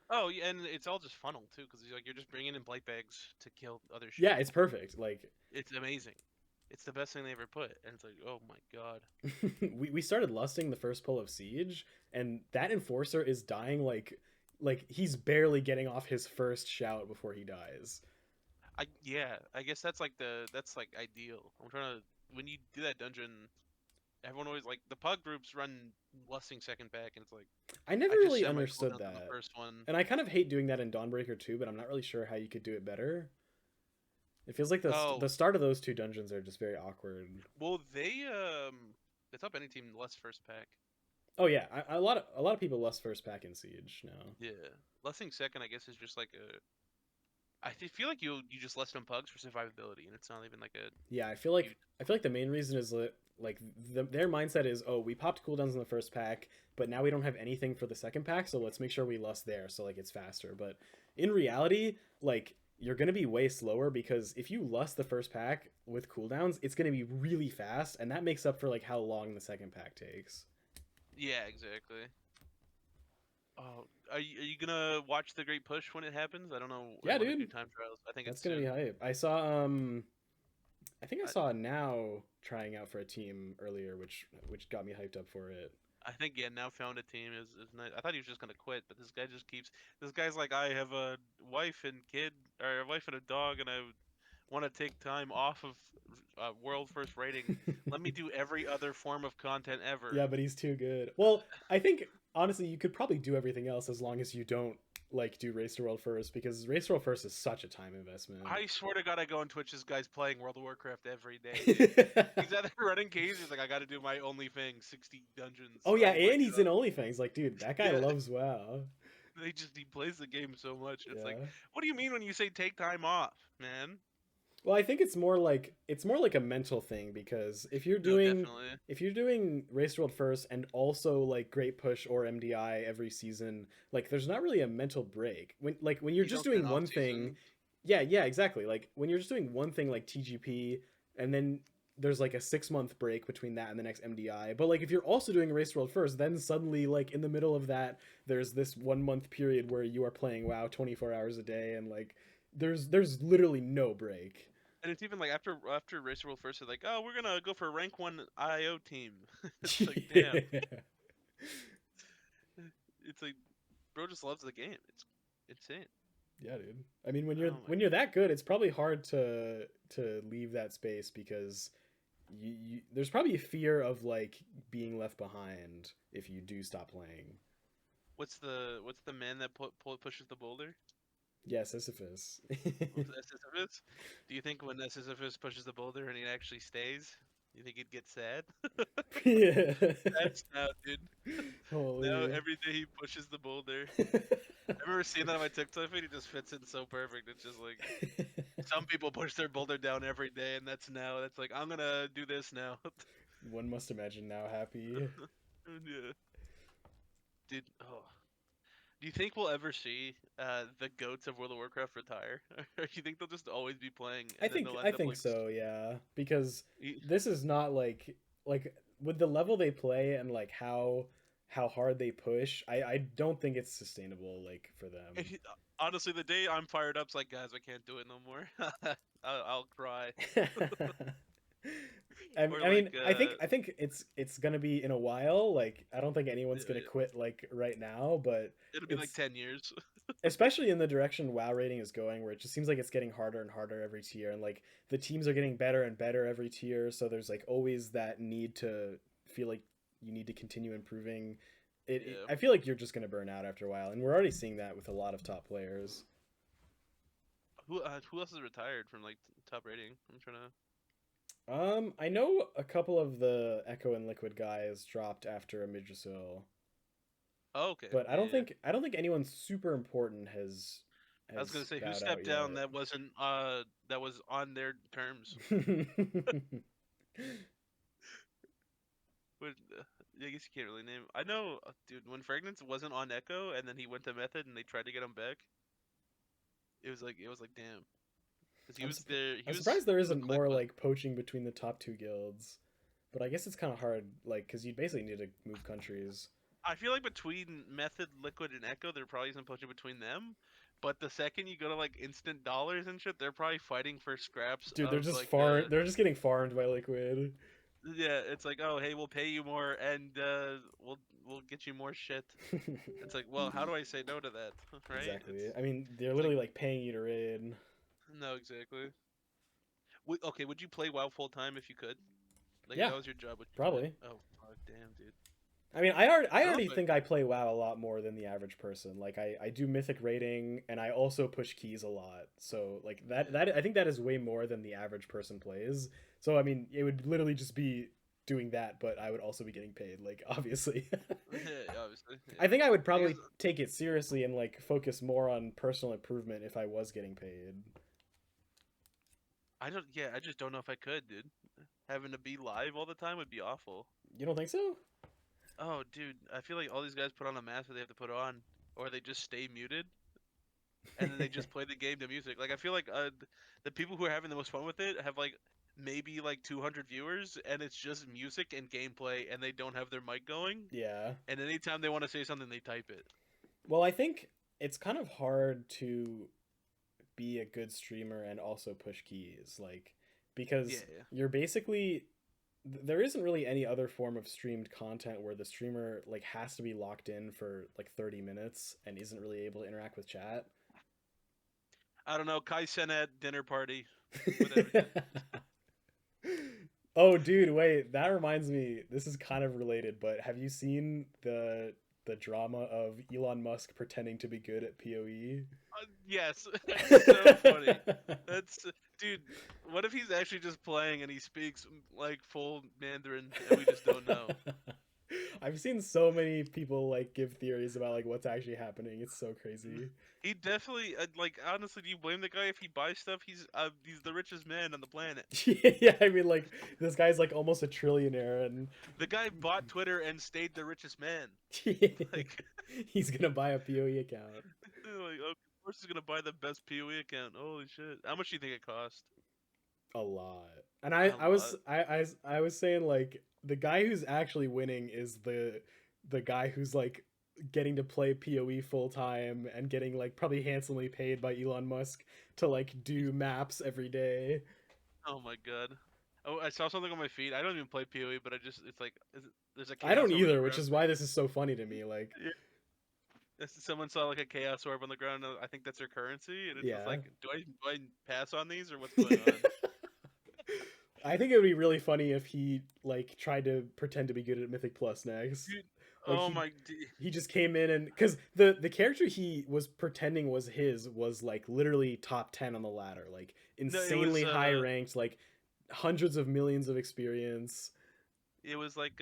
Oh yeah, and it's all just funnel too, because like you're just bringing in blight bags to kill other shit. Yeah, it's perfect. Like It's amazing. It's the best thing they ever put, and it's like, oh my god. we started lusting the first pull of Siege, and that enforcer is dying like he's barely getting off his first shout before he dies. I guess that's like ideal. I'm trying to when you do that dungeon, everyone always like the pug groups run lusting second back, and it's like I never I just really set my understood cooldowns on that. the first one. And I kind of hate doing that in Dawnbreaker too, but I'm not really sure how you could do it better. It feels like the start of those two dungeons are just very awkward. Well, they top any team less first pack. Oh yeah, a lot of people lust first pack in Siege now. Yeah, lusting second, I guess, is just like a. Feel like you just less on pugs for survivability, and it's not even like a. Yeah, I feel like the main reason is like their mindset is, oh, we popped cooldowns in the first pack, but now we don't have anything for the second pack, so let's make sure we lust there, so like it's faster. But in reality, like you're gonna be way slower because if you lust the first pack with cooldowns, it's gonna be really fast, and that makes up for like how long the second pack takes. Yeah, exactly. Oh, are you gonna watch the Great Push when it happens? I don't know. Yeah, Do dude. time trials. I think That's it's gonna be soon. hype. I saw I think I saw Now trying out for a team earlier, which got me hyped up for it. I think now found a team is nice. I thought he was just gonna quit, but this guy just keeps. This guy's like, I have a wife and kid, or a wife and a dog, and I want to take time off of world first rating. Let me do every other form of content ever. Yeah, but he's too good. Well, I think honestly you could probably do everything else as long as you don't like do Race to World first, because Race to World first is such a time investment. I swear to God, I go on Twitch. This guy's playing World of Warcraft every day. He's either running caves. He's like, I got to do my only thing, 60 dungeons. Oh yeah, and he's in OnlyFans. Like, dude, that guy Yeah. loves WoW. He plays the game so much. It's Yeah. like, what do you mean when you say take time off, man? Well, I think it's more like a mental thing, because if you're doing Race to World first and also like Great Push or MDI every season, like there's not really a mental break. When you're just doing one thing, yeah, exactly. Like when you're just doing one thing like TGP, and then there's like a 6-month break between that and the next MDI. But like if you're also doing Race to World first, then suddenly like in the middle of that, there's this 1-month period where you are playing WoW 24 hours a day, and like there's literally no break. And it's even like after Racer World first, they're like, oh, we're gonna go for a rank 1 IO team. It's like, damn. It's like, bro just loves the game. It's insane. Yeah, dude. I mean, when you're that good, it's probably hard to leave that space, because you there's probably a fear of like being left behind if you do stop playing. What's the man that pushes the boulder? Yeah, Sisyphus. Sisyphus? Do you think when Sisyphus pushes the boulder and he actually stays, you think he'd get sad? Yeah. That's now, dude. Holy. Now every day he pushes the boulder. I remember seeing that on my TikTok feed. He just fits in so perfect. It's just like some people push their boulder down every day, and that's like I'm gonna do this now. One must imagine now happy. Yeah. Dude, oh. Do you think we'll ever see the goats of World of Warcraft retire? Or do you think they'll just always be playing? I think so, yeah. Because this is not like with the level they play and like how hard they push, I don't think it's sustainable like for them. Honestly, the day I'm fired up, it's like, guys, I can't do it no more. I'll cry. I mean, I think it's gonna be in a while. Like, I don't think anyone's gonna quit like right now, but it'll be like 10 years. Especially in the direction WoW rating is going, where it just seems like it's getting harder and harder every tier, and like the teams are getting better and better every tier. So there's like always that need to feel like you need to continue improving. I feel like you're just gonna burn out after a while, and we're already seeing that with a lot of top players. Who else is retired from like top rating? I'm trying to. I know a couple of the Echo and Liquid guys dropped after a Midrisil, Oh, okay. but Yeah, yeah. I don't think anyone super important I was gonna has say who bowed out stepped down that wasn't that was on their terms. yet. But I guess you can't really name. I know, dude. When Fragrance wasn't on Echo, and then he went to Method, and they tried to get him back. It was like damn, because he I'm, was surp- there. He I'm was surprised there in the isn't more Clickma. like poaching between the top two guilds, but I guess it's kind of hard, like, because you basically need to move countries. I feel like between Method, Liquid, and Echo, there probably isn't poaching between them. But the second you go to like instant dollars and shit, they're probably fighting for scraps Dude, of like they're just getting farmed by Liquid. yeah. It's like, oh hey, we'll pay you more and we'll get you more shit. It's like, well, how do I say no to that, right? Exactly. I mean, they're It's like literally like paying you to raid. no, exactly. Okay, would you play WoW full time if you could? Like if Yeah, that was your job, would you do it? probably. Oh fuck, damn, dude. I mean, I I don't already know. think I play WoW a lot more than the average person. Like I do mythic raiding and I also push keys a lot. So like that I think that is way more than the average person plays. So I mean, it would literally just be doing that, but I would also be getting paid, like obviously. Yeah, obviously. I Yeah. think I would I guess probably take it seriously and like focus more on personal improvement if I was getting paid. I don't. Yeah, I just don't know if I could, dude. Having to be live all the time would be awful. You don't think so? Oh, dude, I feel like all these guys put on a mask that they have to put on, or they just stay muted, and then they just play the game to music. Like I feel like the people who are having the most fun with it have like maybe like 200 viewers, and it's just music and gameplay, and they don't have their mic going. Yeah. And anytime they want to say something, they type it. Well, I think it's kind of hard to be a good streamer and also push keys, like, Yeah, because yeah. you're basically there isn't really any other form of streamed content where the streamer like has to be locked in for like 30 minutes and isn't really able to interact with chat. I don't know. Kai Sen at dinner party. Whatever. Oh, dude, wait, that reminds me. This is kind of related, but have you seen the drama of Elon Musk pretending to be good at PoE? Yes, that's so funny. That's dude. What if he's actually just playing and he speaks like full Mandarin and we just don't know? I've seen so many people like give theories about like what's actually happening. It's so crazy. He definitely like honestly. Do you blame the guy if he buys stuff? He's the richest man on the planet. Yeah, I mean like this guy's like almost a trillionaire and The guy bought Twitter and stayed the richest man. Like, he's gonna buy a PoE account. like of course he's gonna buy the best PoE account. Holy shit! How much do you think it cost? A lot. And A lot. I was saying like the guy who's actually winning is the guy who's like getting to play PoE full time and getting like probably handsomely paid by Elon Musk to like do maps every day. Oh my god. Oh, I saw something on my feed. I don't even play PoE, but it's like there's a I chaos don't orb on the either, which ground. is why this is so funny to me. Like, Someone saw like a chaos orb on the ground. I think that's their currency, and it's just yeah. like, do I pass on these or what's going on? I think it would be really funny if he like tried to pretend to be good at Mythic Plus next. Dude, Like oh he my, he just came in and because the character he was pretending was his was like literally top 10 on the ladder, like no, insanely high ranked, like hundreds of millions of experience. it was like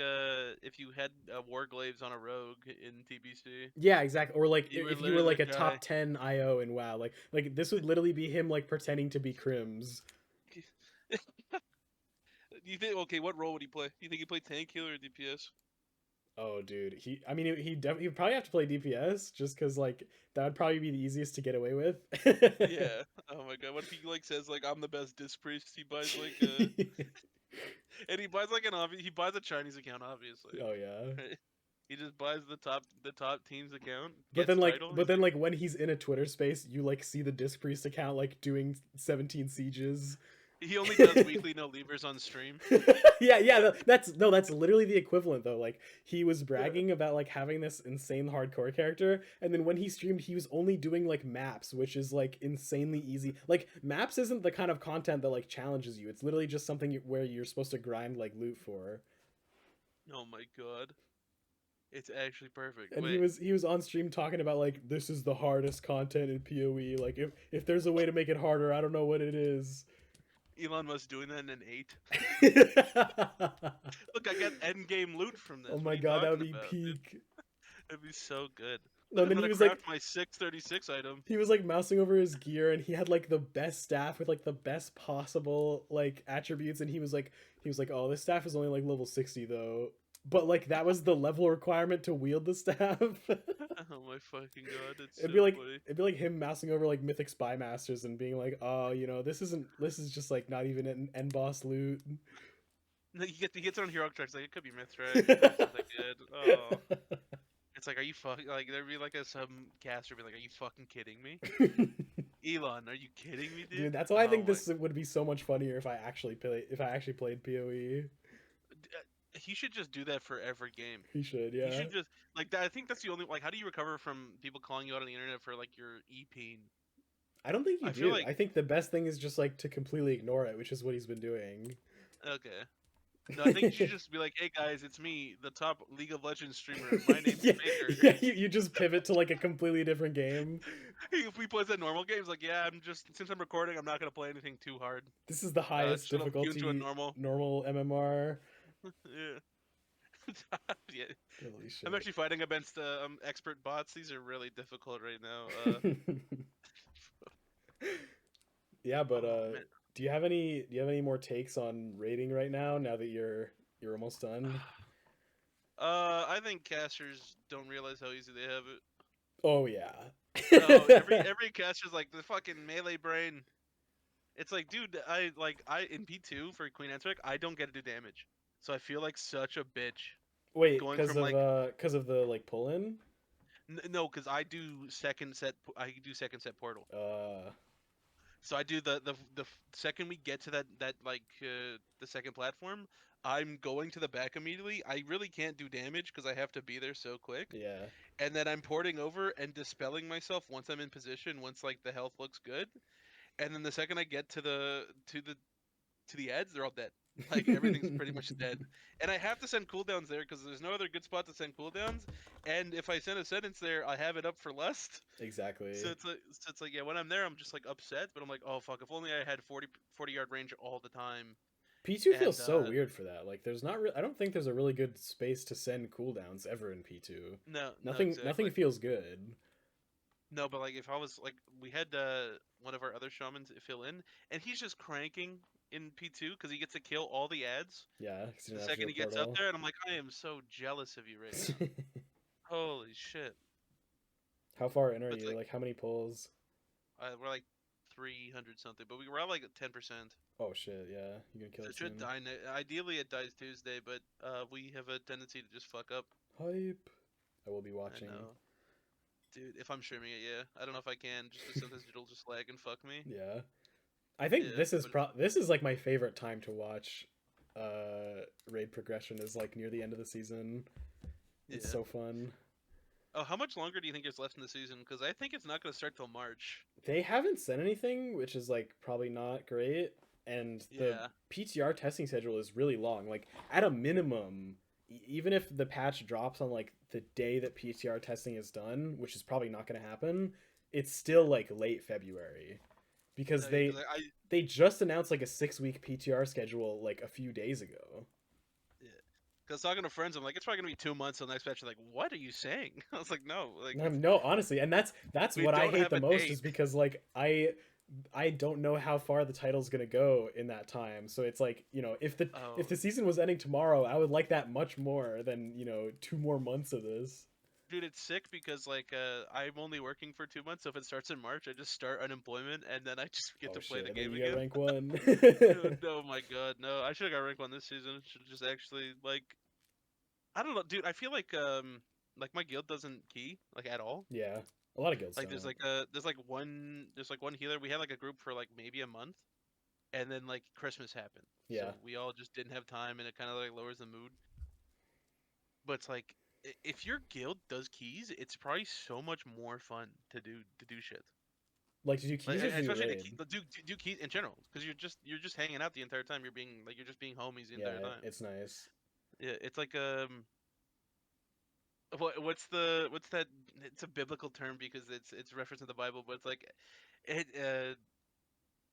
if you had Warglaives on a rogue in TBC, Yeah, exactly. Or like you were if you were literally like a the guy. top 10 IO in WoW, like this would literally be him like pretending to be Crims. You think okay? What role would he play? You think he play tank healer or DPS? Oh, dude, I mean, he'd probably have to play DPS just because like that would probably be the easiest to get away with. Yeah. Oh my god. What if he like says like I'm the best disc priest? He buys like and he buys like he buys a Chinese account obviously. Oh yeah. Right? He just buys the top team's account. But Gets then like title. but then like when he's in a Twitter space, you like see the Disc Priest account like doing 17 sieges. He only does weekly no leavers on stream. Yeah, that's literally the equivalent though. Like he was bragging about like having this insane hardcore character, and then when he streamed, he was only doing like maps, which is like insanely easy. Like maps isn't the kind of content that like challenges you. It's literally just something where you're supposed to grind like loot for. Oh my god. It's actually perfect. And Wait. he was on stream talking about like this is the hardest content in PoE. Like if there's a way to make it harder, I don't know what it is. Elon Musk doing that in an 8. Oh Look, I got endgame loot from this. What my are you god, that would talking be about, dude? peak. That'd be so good. No, Look, and I'm then he gonna was like, craft my 636 item. he was like mousing over his gear, and he had like the best staff with like the best possible like attributes, and he was like, oh, this staff is only like level 60 though, but like that was the level requirement to wield the staff. Oh my fucking god, it's It'd so be like funny. him mousing over like mythic spy masters and being like, oh, you know, this is just like not even an end boss loot. No, he gets on hero tracks like it could be Mythrax, it could be something good. Oh, it's like, are you fucking like there'd be like some caster be like, are you fucking kidding me, Elon? Are you kidding me, dude? Dude, that's why I think my- this would be so much funnier if I actually played PoE. He should just do that for every game. He should, He yeah. should just like that. I think that's the only like. How do you recover from people calling you out on the internet for like your EP? I don't think you I do. feel like- I think the best thing is just like to completely ignore it, which is what he's been doing. Okay. No, I think you should just be like, "Hey guys, it's me, the top League of Legends streamer. My name's yeah, Baker." yeah, you just pivot to like a completely different game. If we play that normal games, like, yeah, I'm just since I'm recording, I'm not gonna play anything too hard. This is the highest just gonna tune difficulty to a normal. MMR. Yeah. Yeah. Holy shit. I'm actually fighting against expert bots. These are really difficult right now. Yeah, but Oh, man. do you have any more takes on rating right now that you're almost done? I think casters don't realize how easy they have it. Oh yeah. No, every caster's like the fucking melee brain. It's like, dude, I in P2 for Queen Antric, I don't get to do damage, so I feel like such a bitch. Wait, going because from, of like- because of the like pull in? No, because I do second set. I do second set portal. So I do the second we get to that the second platform, I'm going to the back immediately. I really can't do damage because I have to be there so quick. Yeah. And then I'm porting over and dispelling myself once I'm in position. Once like the health looks good, and then the second I get to the ads, they're all dead. Like everything's pretty much dead. And I have to send cooldowns there because there's no other good spot to send cooldowns. And if I send a sentence there, I have it up for lust. Exactly. So it's like yeah, when I'm there, I'm just like upset, but I'm like, oh fuck, if only I had 40 yard range all the time. P2 feels and, so weird for that. Like there's not I don't think there's a really good space to send cooldowns ever in P2. No, Nothing feels good. No, but like if I was like, we had one of our other shamans fill in, and he's just cranking in P2 because he gets to kill all the ads. Yeah. 'Cause you The don't have second he your gets up portal. there, and I'm like, I am so jealous of you right now. Holy shit. How far in are But, you? like- Like how many pulls? We're like 300 something, but we're at like 10%. Oh shit, yeah. You're gonna kill So it it should soon. die. Ideally, it dies Tuesday, but we have a tendency to just fuck up. Hype. I will be I watching. know. Dude, if I'm streaming it, yeah. I don't know if I can, just because sometimes it'll just lag and fuck me. Yeah. I think Yeah, this is but- this is like my favorite time to watch raid progression is like near the end of the season. It's Yeah. so fun. Oh, how much longer do you think is left in the season? Because I think it's not going to start till March. They haven't said anything, which is like probably not great. And the Yeah. PTR testing schedule is really long. Like at a minimum, even if the patch drops on like the day that PTR testing is done, which is probably not going to happen, it's still like late February. Because No, they 'cause they just announced like a 6-week PTR schedule like a few days ago. Because talking to friends, I'm like, it's probably going to be 2 months till next patch. They're like, what are you saying? I was like, no. Like, No, honestly, and that's We what I don't hate have the a most date. is because like I don't know how far the title's gonna go in that time. So it's like, you know, if the Oh. season was ending tomorrow, I would like that much more than, you know, 2 more months of this. Dude, it's sick because like I'm only working for 2 months, so if it starts in March, I just start unemployment and then I just get Oh, to play shit, the and then game you get again. rank 1. Dude, oh my god, no! I should have got rank 1 this season. Should just actually like, I don't know, dude. I feel like my guild doesn't key like at all. Yeah. A lot of guilds Like don't. there's one healer. We had like a group for like maybe a month, and then like Christmas happened. Yeah. So we all just didn't have time, and it kind of like lowers the mood. But it's like if your guild does keys, it's probably so much more fun to do shit. Like to do keys Like, or to do especially raid? do keys in general, because you're just hanging out the entire time. You're just being homies the Yeah, entire time. it's nice. Yeah, it's like what's that? It's a biblical term because it's referenced in the Bible, but it's like it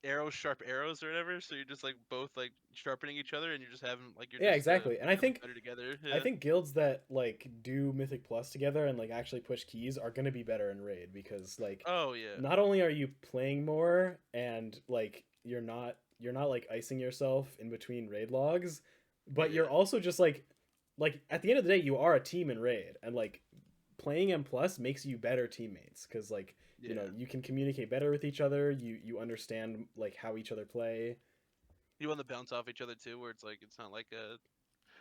arrows sharp arrows or whatever. So you're just like both like sharpening each other, and you're just having like you're Yeah, just exactly. And I becoming think better together. I Yeah. think guilds that like do Mythic Plus together and like actually push keys are gonna be better in raid because like Oh yeah. not only are you playing more and like you're not like icing yourself in between raid logs, but you're Yeah. also just like at the end of the day you are a team in raid and like playing M plus makes you better teammates because like you know Yeah. you can communicate better with each other, you understand like how each other play. You want to bounce off each other too, where it's like it's not like a.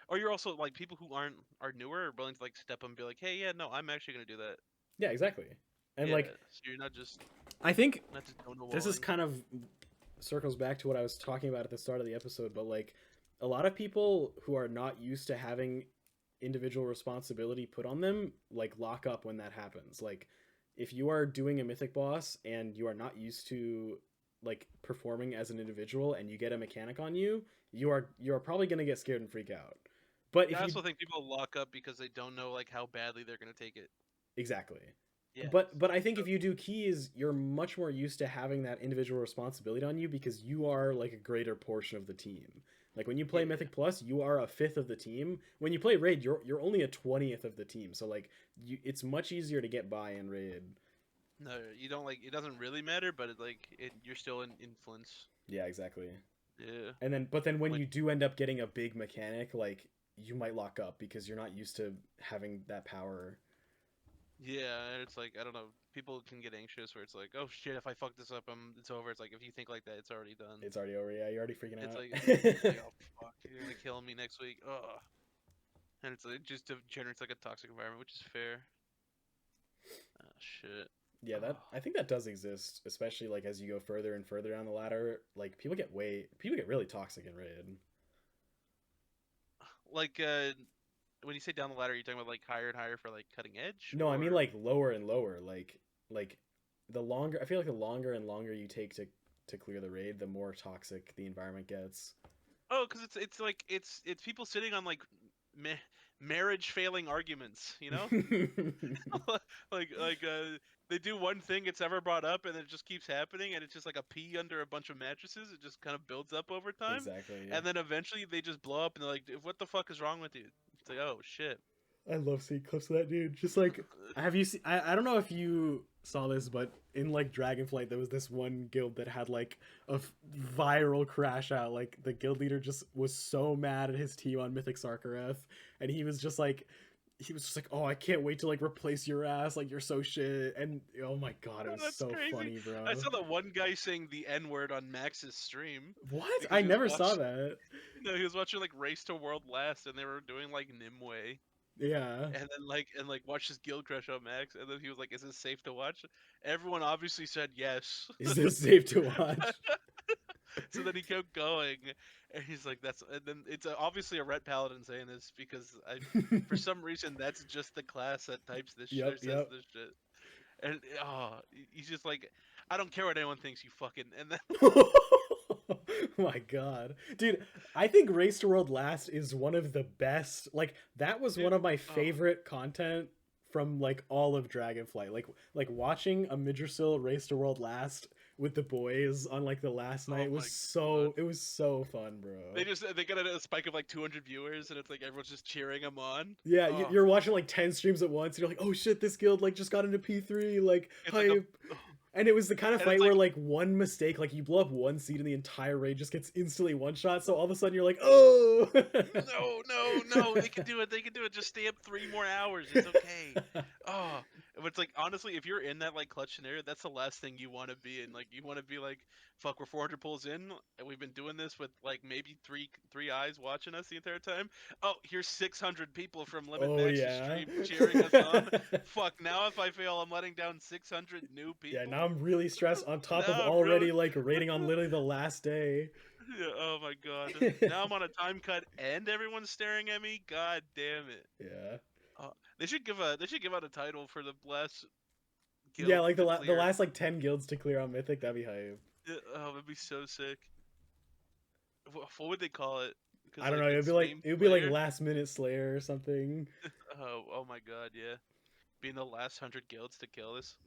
Or you're also like people who are newer are willing to like step up and be like, hey, yeah, no, I'm actually gonna do that. Yeah, exactly. And Yeah. like So you're not just I think donor this is walling. kind of circles back to what I was talking about at the start of the episode, but like a lot of people who are not used to having individual responsibility put on them like lock up when that happens. Like if you are doing a mythic boss and you are not used to like performing as an individual and you get a mechanic on you, you are probably going to get scared and freak out. But I if you also think people lock up because they don't know like how badly they're gonna take it. exactly. Yeah. But I think if you do keys, you're much more used to having that individual responsibility on you because you are like a greater portion of the team. Like when you play Yeah. Mythic Plus, you are a fifth of the team. When you play Raid, you're only a 20th of the team. So like it's much easier to get by in Raid. No, you don't like. It doesn't really matter, but you're still in influence. Yeah, exactly. Yeah. And then when Like you do end up getting a big mechanic, like you might lock up because you're not used to having that power. yeah, and it's like I don't know. People can get anxious where it's like, oh shit, if I fuck this up, it's over. It's like if you think like that, it's already done. It's already over. Yeah, you're already freaking It's out. like oh fuck, you're gonna kill me next week. Ugh. And it's like it just generates like a toxic environment, which is fair. Oh shit. Yeah, that Oh. I think that does exist, especially like as you go further and further down the ladder. Like people get really toxic in raid. Like when you say down the ladder, are you talking about like higher and higher for like cutting edge? No, I mean Or like lower and lower. Like the longer I feel like the longer and longer you take to clear the raid, the more toxic the environment gets. oh, because it's like it's people sitting on like marriage failing arguments, you know? like they do one thing it's ever brought up and it just keeps happening and it's just like a pea under a bunch of mattresses. It just kind of builds up over time, Exactly. and then eventually they just blow up and they're like, what the fuck is wrong with you? It's like, oh shit. I love seeing clips of that dude. Just like, have you seen? I don't know if you saw this, but in like Dragonflight, there was this one guild that had like a viral crash out. Like the guild leader just was so mad at his team on Mythic Sarkareth, and he was just like, oh, I can't wait to like replace your ass. Like you're so shit. And oh my god, it Oh, was that's so crazy. funny, bro. I saw that one guy saying the N word on Max's stream. What? Because I he was never saw watching- that. No, he was watching like Race to World Last, and they were doing like Nimue. Yeah. And then like watch his guild crush on Max, and then he was like, "Is this safe to watch?" Everyone obviously said yes. Is this safe to watch? So then he kept going, and he's like, "That's." And then it's obviously a red paladin saying this because for some reason, that's just the class that types this shit, or Yep, says yep. this shit. And he's just like, "I don't care what anyone thinks, you fucking." And then My god. Dude, I think Race to World Last is one of the best. Like that was one of my favorite content from like all of Dragonflight. Like watching a Midgersil Race to World Last with the boys on like the last night was my it was so fun, bro. they got a spike of like 200 viewers, and it's like everyone's just cheering him on. Yeah, Oh. you're watching like 10 streams at once and you're like, "Oh shit, this guild like just got into P3, like It's hype." like And it was the kind of And fight it's where like- like one mistake, like you blow up one seed and the entire raid just gets instantly one shot. So all of a sudden you're like, "Oh!" no, they can do it. They can do it. Just stay up 3 more hours. It's okay. Oh, but it's like honestly, if you're in that like clutch scenario, that's the last thing you want to be in. Like you want to be like, fuck, we're 400 pulls in, and we've been doing this with like maybe three eyes watching us the entire time. Oh, here's 600 people from Limit Oh, Max's yeah. stream cheering us on. Fuck, now if I fail, I'm letting down 600 new people. Yeah, now I'm really stressed on top of Now I'm already really- like rating on literally the last day. Yeah, oh my god. Now I'm on a time cut and everyone's staring at me. God damn it. Yeah. They should give out a title for the last guild. Yeah, like the to clear. last like 10 guilds to clear on Mythic, that'd be hype. Oh, it'd be so sick. What would they call it? 'Cause, I don't know, it's it Steam would be like player. last minute Slayer or something. Oh my god, yeah. Being the last 100 guilds to kill this.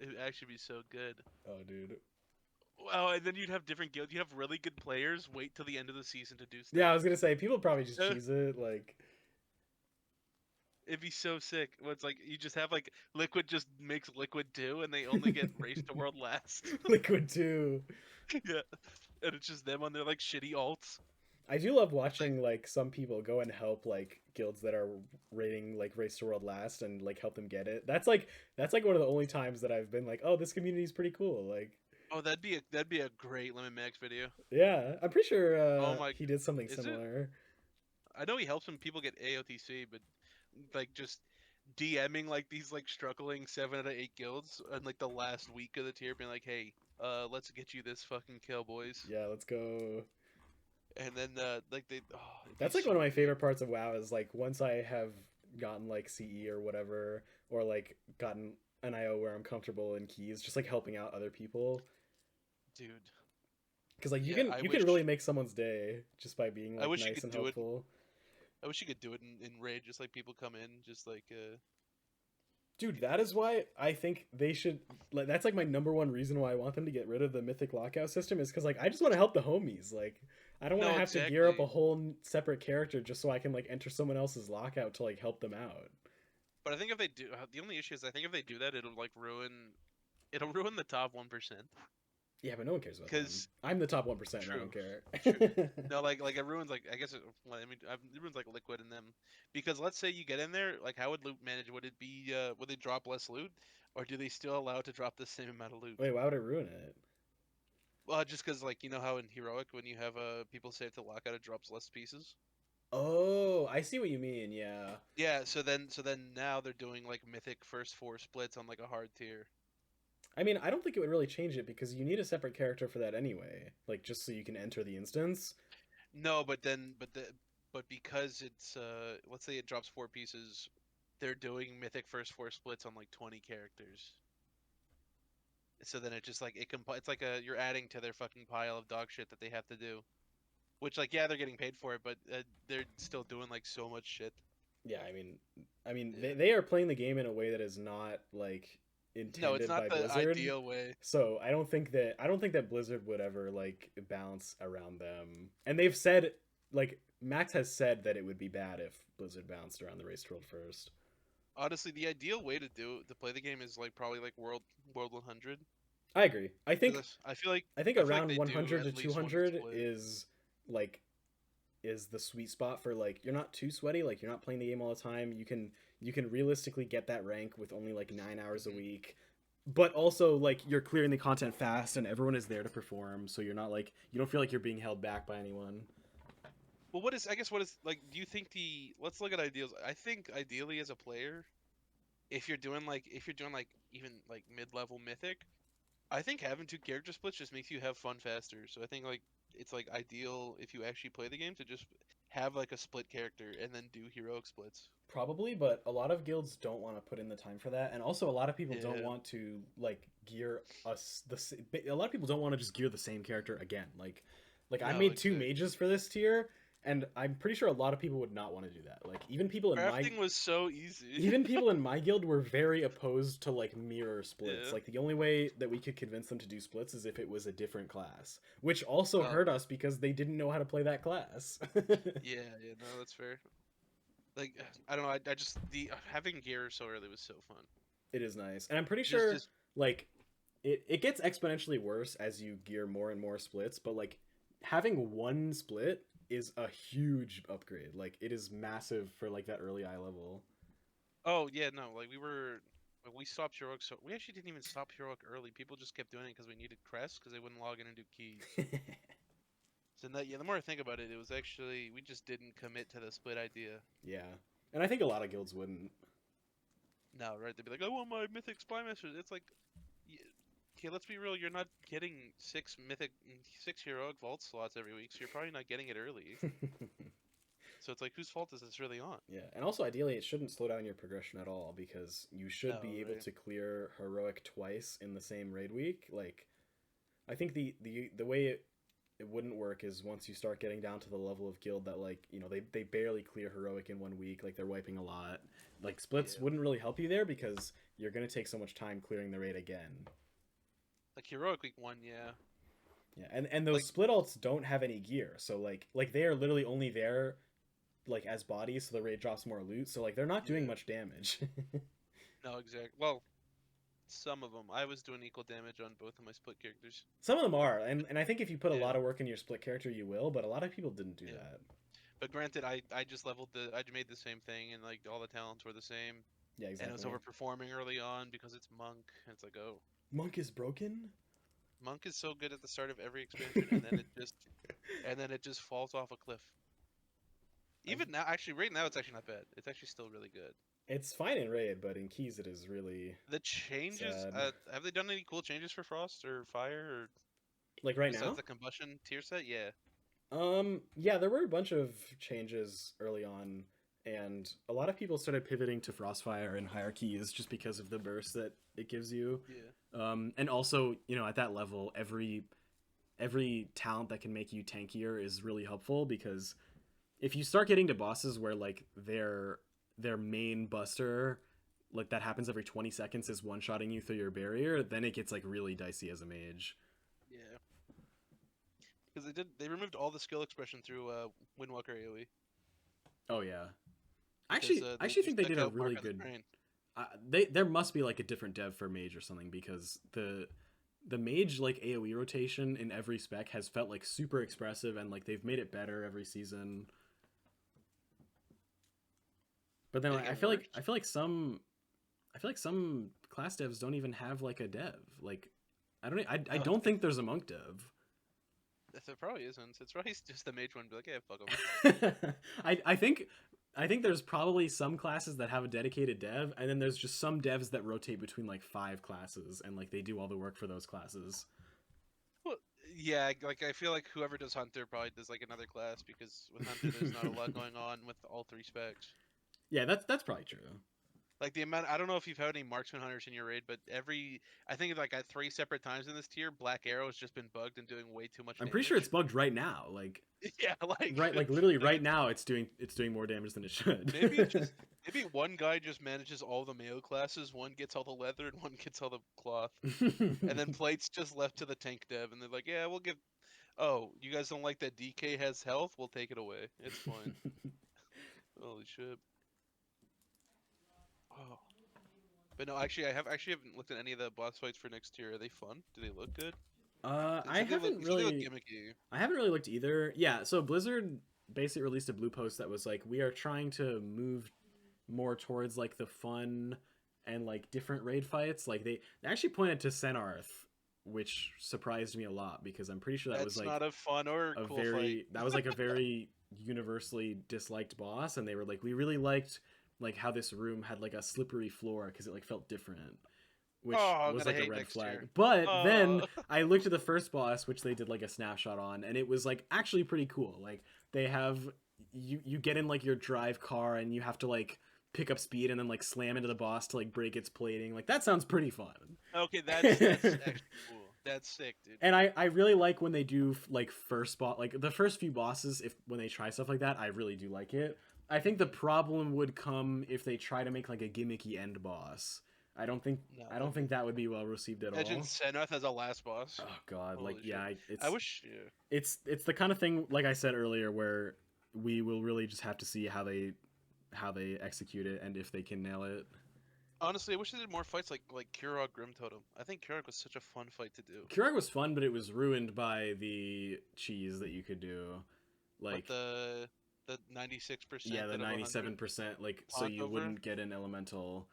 it'd actually be so good. Oh, dude. Wow, and then you'd have different guilds. You have really good players. Wait till the end of the season to do stuff. Yeah, I was gonna say people probably just cheese it like. It'd be so sick. Well, it's like you just have like Liquid just makes Liquid 2, and they only get Race to World last. Liquid 2. Yeah, and it's just them on their like shitty alts. I do love watching like some people go and help like guilds that are rating like Race to World last and like help them get it. That's like one of the only times that I've been like, oh, this community is pretty cool. Like, Oh, that'd be a great Limit Max video. yeah, I'm pretty sure Oh my- he did something is it? similar. I know he helps when people get AOTC, but like just DMing like these like struggling 7 out of 8 guilds in like the last week of the tier, being like, hey, let's get you this fucking kill, boys. Yeah, let's go. And then like they. Oh, it'd be That's like so one of my good. favorite parts of WoW is like once I have gotten like CE or whatever, or like gotten an IO where I'm comfortable in keys, just like helping out other people. Dude. Because like Yeah, I you wish- can really make someone's day just by being I like wish you nice could and do it. helpful. I wish you could do it in raid, just like people come in, just like Dude, that is why I think they should. Like, that's like my number one reason why I want them to get rid of the mythic lockout system is because like I just want to help the homies. Like I don't want to No, have to gear up a exactly. whole separate character just so I can like enter someone else's lockout to like help them out. But I think if they do, the only issue is I think if they do that, it'll ruin the top 1%. Yeah, but no one cares about them. 'Cause- I'm the top 1%. And I True. don't care. No, like it ruins like I guess well, I mean it ruins like Liquid in them because let's say you get in there, like how would loot manage? Would it be would they drop less loot, or do they still allow it to drop the same amount of loot? Wait, why would it ruin it? Well, just because like you know how in Heroic when you have people save to lockout, it drops less pieces. Oh, I see what you mean. Yeah. Yeah, so then now they're doing like Mythic first 4 splits on like a hard tier. I mean, I don't think it would really change it because you need a separate character for that anyway. Like just so you can enter the instance. No, but because it's let's say it drops 4 pieces, they're doing Mythic first 4 splits on like 20 characters. So then it just like it's like you're adding to their fucking pile of dog shit that they have to do. Which like yeah, they're getting paid for it, but they're still doing like so much shit. Yeah, I mean, Yeah. they are playing the game in a way that is not like intended No, it's not by the Blizzard. ideal way. So I don't think that Blizzard would ever like balance around them. And they've said like Max has said that it would be bad if Blizzard bounced around the Race to World first. Honestly, the ideal way to play the game is like probably like World 100. I agree. I think 'Cause I feel like I think I feel like around they do 100 to at least one 200 split. is the sweet spot for like you're not too sweaty, like you're not playing the game all the time. You can realistically get that rank with only like 9 hours a Mhm. week. But also like you're clearing the content fast and everyone is there to perform, so you're not like you don't feel like you're being held back by anyone. Well, what is like? Do you think let's look at ideals. I think ideally as a player, if you're doing like even like mid-level mythic, I think having 2 character splits just makes you have fun faster. So I think like it's like ideal if you actually play the game to just have like a split character and then do heroic splits. Probably, but a lot of guilds don't want to put in the time for that, and also a lot of people don't Yeah. want to like gear us a lot of people don't want to just gear the same character again. Like I No, made 2 exactly. mages for this tier, and I'm pretty sure a lot of people would not want to do that. Like even people in my Crafting was so easy. even people in my guild were very opposed to like mirror splits. Yeah. Like the only way that we could convince them to do splits is if it was a different class, which also Oh. hurt us because they didn't know how to play that class. Yeah, no, that's fair. Like I don't know, I just having gear so early was so fun. It is nice, and I'm pretty Just- sure just- like it gets exponentially worse as you gear more and more splits. But like having 1 split is a huge upgrade. Like it is massive for like that early eye level. Oh yeah, no, like we stopped heroic, so we actually didn't even stop heroic early. People just kept doing it because we needed crests because they wouldn't log in and do keys. So that, yeah, the more I think about it, it was actually we just didn't commit to the split idea. Yeah, and I think a lot of guilds wouldn't. No, right? They'd be like, "I want my mythic spy masters." It's like, okay, let's be real. You're not getting 6 heroic vault slots every week, so you're probably not getting it early. So it's like, whose fault is this really on? Yeah, and also ideally it shouldn't slow down your progression at all because you should No, be able right. to clear heroic twice in the same raid week. Like I think the way it wouldn't work is once you start getting down to the level of guild that, like, you know, they barely clear heroic in 1 week, like they're wiping a lot. Like splits Yeah. wouldn't really help you there because you're gonna take so much time clearing the raid again. Like heroic week 1, yeah. Yeah, and those Like- split alts don't have any gear, so like they are literally only there like as bodies, so the raid drops more loot. So like they're not doing Yeah. much damage. No, exactly. Well, some of them. I was doing equal damage on both of my split characters. Some of them are, and I think if you put a Yeah. lot of work in your split character, you will. But a lot of people didn't do Yeah. that. But granted, I just leveled I made the same thing, and like all the talents were the same, Yeah, exactly. and it was overperforming early on because it's monk. And it's like, oh, Monk is broken. monk is so good at the start of every expansion, and then it just falls off a cliff. Even now, actually, right now it's actually not bad. It's actually still really good. It's fine in raid, but in keys it is really The changes, Sad. have they done any cool changes for frost or fire or like right besides now. the combustion tier set? Yeah. Yeah, there were a bunch of changes early on, and a lot of people started pivoting to Frostfire and higher keys just because of the burst that it gives you. Yeah. And also, you know, at that level, every talent that can make you tankier is really helpful, because if you start getting to bosses where like their main buster, like that happens every 20 seconds, is one-shotting you through your barrier, then it gets like really dicey as a mage. Yeah. Because they removed all the skill expression through Windwalker AoE. Oh yeah. Because, I they actually think they just did took a out really Mark of the good. Brain. There must be like a different dev for mage or something, because the mage like AoE rotation in every spec has felt like super expressive, and like they've made it better every season. But then Did it like, get I feel like some class devs don't even have like a dev. Like I don't think there's a monk dev. There probably isn't. It's probably just the mage one. Be like, yeah, fuck them. I think there's probably some classes that have a dedicated dev, and then there's just some devs that rotate between like 5 classes, and like they do all the work for those classes. Well, yeah, like I feel like whoever does Hunter probably does like another class, because with Hunter there's not a lot going on with all 3 specs. Yeah, that's probably true. Like the amount, I don't know if you've had any marksman hunters in your raid, but I think like at 3 separate times in this tier, Black Arrow has just been bugged and doing way too much I'm damage. pretty sure it's bugged right now. Like yeah, like right, like literally right now, it's doing more damage than it should. maybe one guy just manages all the Mayo classes, one gets all the leather and one gets all the cloth, and then plate's just left to the tank dev, and they're like, yeah, we'll give. Oh, you guys don't like that DK has health? We'll take it away. It's fine. Holy shit. Oh. But no, actually, I haven't looked at any of the boss fights for next tier. Are they fun? Do they look good? I They look haven't really gimmicky. I haven't really looked either. Yeah, so Blizzard basically released a blue post that was like, we are trying to move more towards like the fun and like different raid fights. Like they actually pointed to Senarth, which surprised me a lot, because I'm pretty sure that That's was like not a fun or a cool very fight. that was like a very universally disliked boss, and they were like, we really liked like how this room had like a slippery floor because it like felt different, which Oh, I'm was gonna like a hate red next flag. year. But then Oh. I looked at the first boss, which they did like a snapshot on, and it was like actually pretty cool. Like they have you get in like your drive car, and you have to like pick up speed and then like slam into the boss to like break its plating. Like that sounds pretty fun. Okay, that's actually cool. That's sick, dude. And I really like when they do like like the first few bosses, when they try stuff like that, I really do like it. I think the problem would come if they try to make like a gimmicky end boss. I don't think that would be well received at Imagine all. Senarth as a last boss. Oh god, Holy like yeah, I wish. Yeah. it's the kind of thing, like I said earlier, where we will really just have to see how they execute it and if they can nail it. Honestly, I wish they did more fights like Kurog Grim Totem. I think Kurog was such a fun fight to do. Kurog was fun, but it was ruined by the cheese that you could do, like the 96%. yeah, the 97%, like so you wouldn't get an elemental.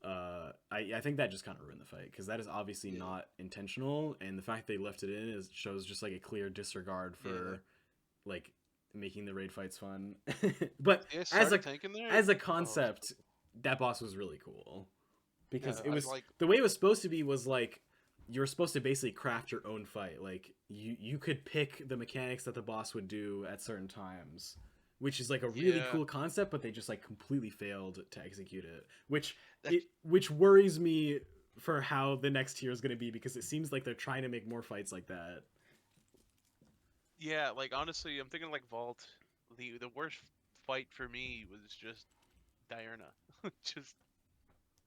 I think that just kind of ruined the fight, because that is obviously not intentional, and the fact they left it in shows just like a clear disregard for like making the raid fights fun. But as a concept, that boss was really cool, because it was like, the way it was supposed to be was like you're supposed to basically craft your own fight. Like you could pick the mechanics that the boss would do at certain times, which is like a really cool concept, but they just like completely failed to execute it, which worries me for how the next tier is going to be, because it seems like they're trying to make more fights like that. Yeah, like honestly, I'm thinking like Vault. The worst fight for me was just Diurna. just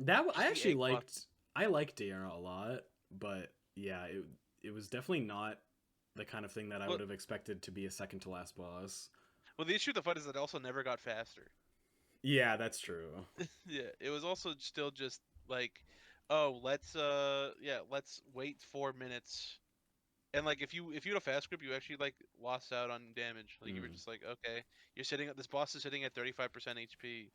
I just the actually egg boss. I liked Diana a lot, but yeah, it was definitely not the kind of thing that I Well, would have expected to be a second to last boss. well, the issue with the fight is that it also never got faster. Yeah, that's true. Yeah, it was also still just like, oh, let's wait 4 minutes. And like if you had a fast grip, you actually like lost out on damage. Like you were Mm. just like, okay, you're sitting at this boss is sitting at 35% HP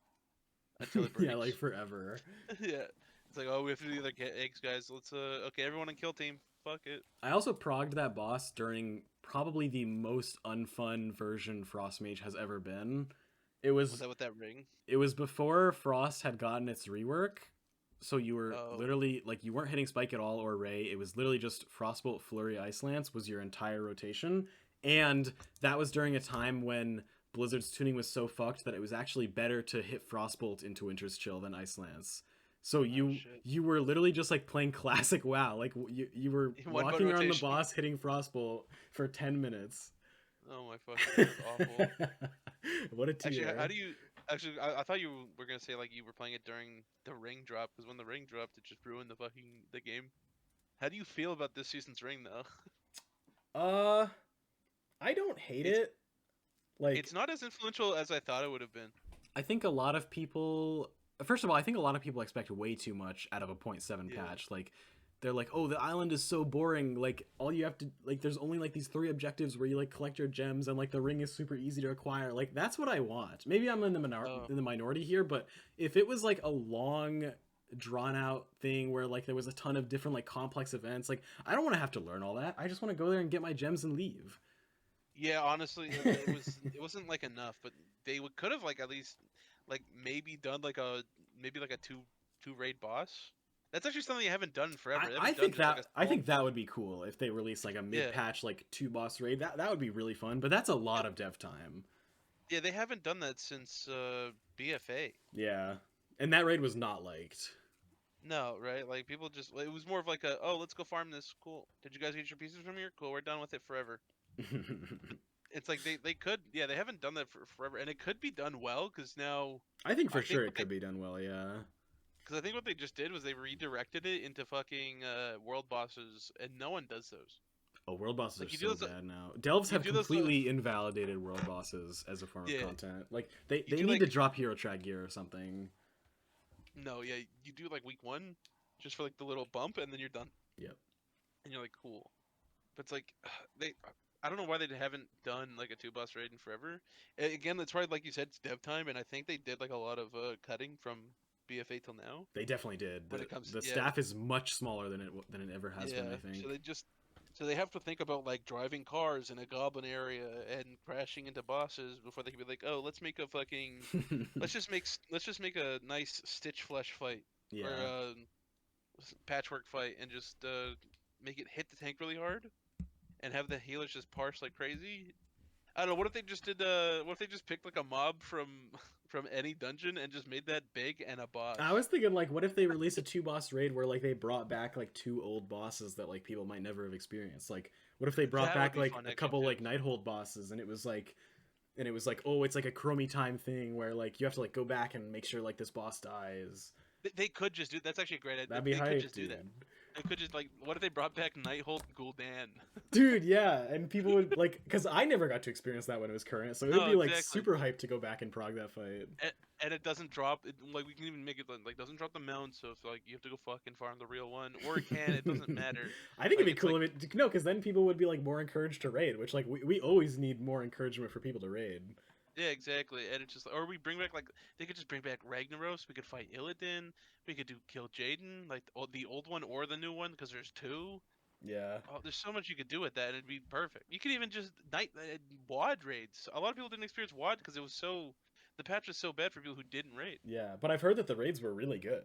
until it Yeah, like breaks. forever. Yeah. It's like, oh, we have to do the other eggs, guys. Let's okay, everyone in kill team. Fuck it. I also progged that boss during probably the most unfun version Frost Mage has ever been. It Was was that with that ring? it was before Frost had gotten its rework. So you were Oh, literally like you weren't hitting Spike at all or Ray. It was literally just Frostbolt, Flurry, Ice Lance was your entire rotation. And that was during a time when Blizzard's tuning was so fucked that it was actually better to hit Frostbolt into Winter's Chill than Ice Lance. So oh shit. you were literally just like playing classic WoW. Like you were One button walking around the rotation. boss hitting Frostbolt for 10 minutes. Oh my fucking god, that's awful. What a tier. Actually, how do you? Actually, I thought you were gonna say like you were playing it during the ring drop because when the ring dropped, it just ruined the game. How do you feel about this season's ring though? Uh I don't hate It's it. Like it's not as influential as I thought it would have been. I think a lot of people first of all, I think a lot of people expect way too much out of a .7 Yeah. patch. Like they're like, "Oh, the island is so boring. Like all you have to like there's only like these 3 objectives where you like collect your gems and like the ring is super easy to acquire." Like that's what I want. Maybe I'm in Oh. the minority here, but if it was like a long drawn out thing where like there was a ton of different like complex events, like I don't want to have to learn all that. I just want to go there and get my gems and leave. Yeah, honestly, it wasn't like enough, but they could have like at least like maybe done like a maybe like a two raid boss. That's actually something you haven't done forever. They I haven't done think just like that a I small- think that would be cool if they release like a Yeah. mid patch like 2 boss raid. That would be really fun, but that's a lot of dev time. Yeah, they haven't done that since BFA. Yeah. And that raid was not liked. No, right? Like people just it was more of like a oh let's go farm this. Cool. Did you guys get your pieces from here? Cool. We're done with it forever. It's like they could yeah they haven't done that for forever and it could be done well because now I think for I think sure what it could be done well, yeah. because I think what they just did was they redirected it into fucking world bosses and no one does those. Oh, world bosses Like are you do so those, bad now. Delves you have do those, completely invalidated world bosses as a form Yeah. of content. Like they You do, need like- to drop hero track gear or something. No, yeah, you do like week 1 just for like the little bump and then you're done. Yep. And you're like cool. But it's like they I don't know why they haven't done like a 2 boss raid in forever. Again, that's probably like you said, it's dev time, and I think they did like a lot of cutting from BFA till now. They definitely did. When it comes- The yeah. staff is much smaller than it ever has been, I think. So they have to think about like driving cars in a goblin area and crashing into bosses before they can be like, oh, let's make a fucking let's just make a nice Stitch Flesh fight Yeah. or patchwork fight and just make it hit the tank really hard and have the healers just parse like crazy. I don't know. What if they just did? What if they just picked like a mob from from any dungeon and just made that big and a boss? I was thinking like what if they released a 2 boss raid where like they brought back like 2 old bosses that like people might never have experienced. Like what if they brought That would back be like fun, a actually, couple too. like Nighthold bosses and it was like oh it's like a chromie time thing where like you have to like go back and make sure like this boss dies. They could just do. That's actually a great idea. That'd be They hype, could just dude. do that. They could just like. What if they brought back Nighthold Gul'dan? Dude, yeah, and people would like because I never got to experience that when it was current, so it would No, be like exactly. super hyped to go back and prog that fight. And it doesn't drop. Like we can even make it like doesn't drop the mount. So if like you have to go fucking farm the real one, or it can. It doesn't matter. I think Like, it'd be it's cool like- if it no, because then people would be like more encouraged to raid, which like we always need more encouragement for people to raid. Yeah, exactly. And it's just, or we bring back like they could just bring back Ragnaros. We could fight Illidan. We could do kill Jaden, like the old one or the new one, because there's 2. Yeah. Oh, there's so much you could do with that. It'd be perfect. You could even just WAD raids. A lot of people didn't experience WAD because it was the patch was so bad for people who didn't raid. Yeah, but I've heard that the raids were really good.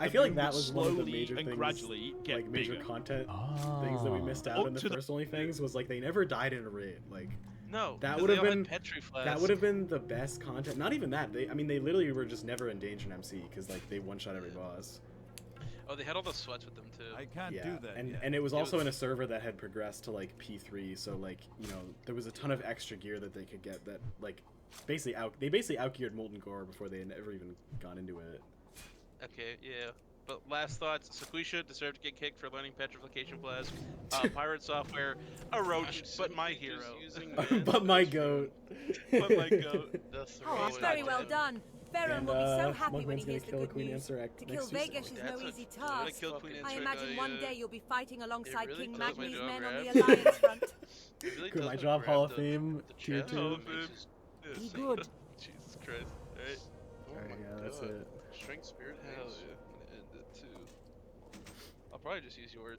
I feel like moon that would was one of the slowly major and things, gradually get like major bigger. content things that we missed out Up in the to the- first only things was like they never died in a raid. Like No, that 'cause would they have all had been Petri that Flask. would have been the best content. Not even that. I mean, they literally were just never in danger in MC because like they one shot every boss. Oh, they had all the sweats with them too. I can't Yeah, do that and yet. and it was It also was- in a server that had progressed to like P3, so like there was a ton of extra gear that they could get that like basically outgeared Molten Core before they had never even gone into it. Okay, yeah. But last thoughts: Sequisha deserved to get kicked for learning Petrification Flask. Pirate Software, a roach, but my hero. But my goat. But my goat. Oh, that's very well done. Baron And will be so happy when Mugman's he gonna hears the kill good Queen news. Answer To kill next Tuesday. Vegas is no That's a- easy I'm gonna task. kill Queen I Answer, imagine one day you'll be fighting alongside really King does my Magni's job, men on Rab. the Alliance front. It really Good, does my make job, Rab Hall of the- Fame, the tier chest. 2. Hall of Fame. Yeah, Be so- good. Jesus Christ. Alright. Oh Alright, my yeah, that's God. it. Strength Spirit. Hell yeah. I'm gonna end it too. I'll probably just use yours.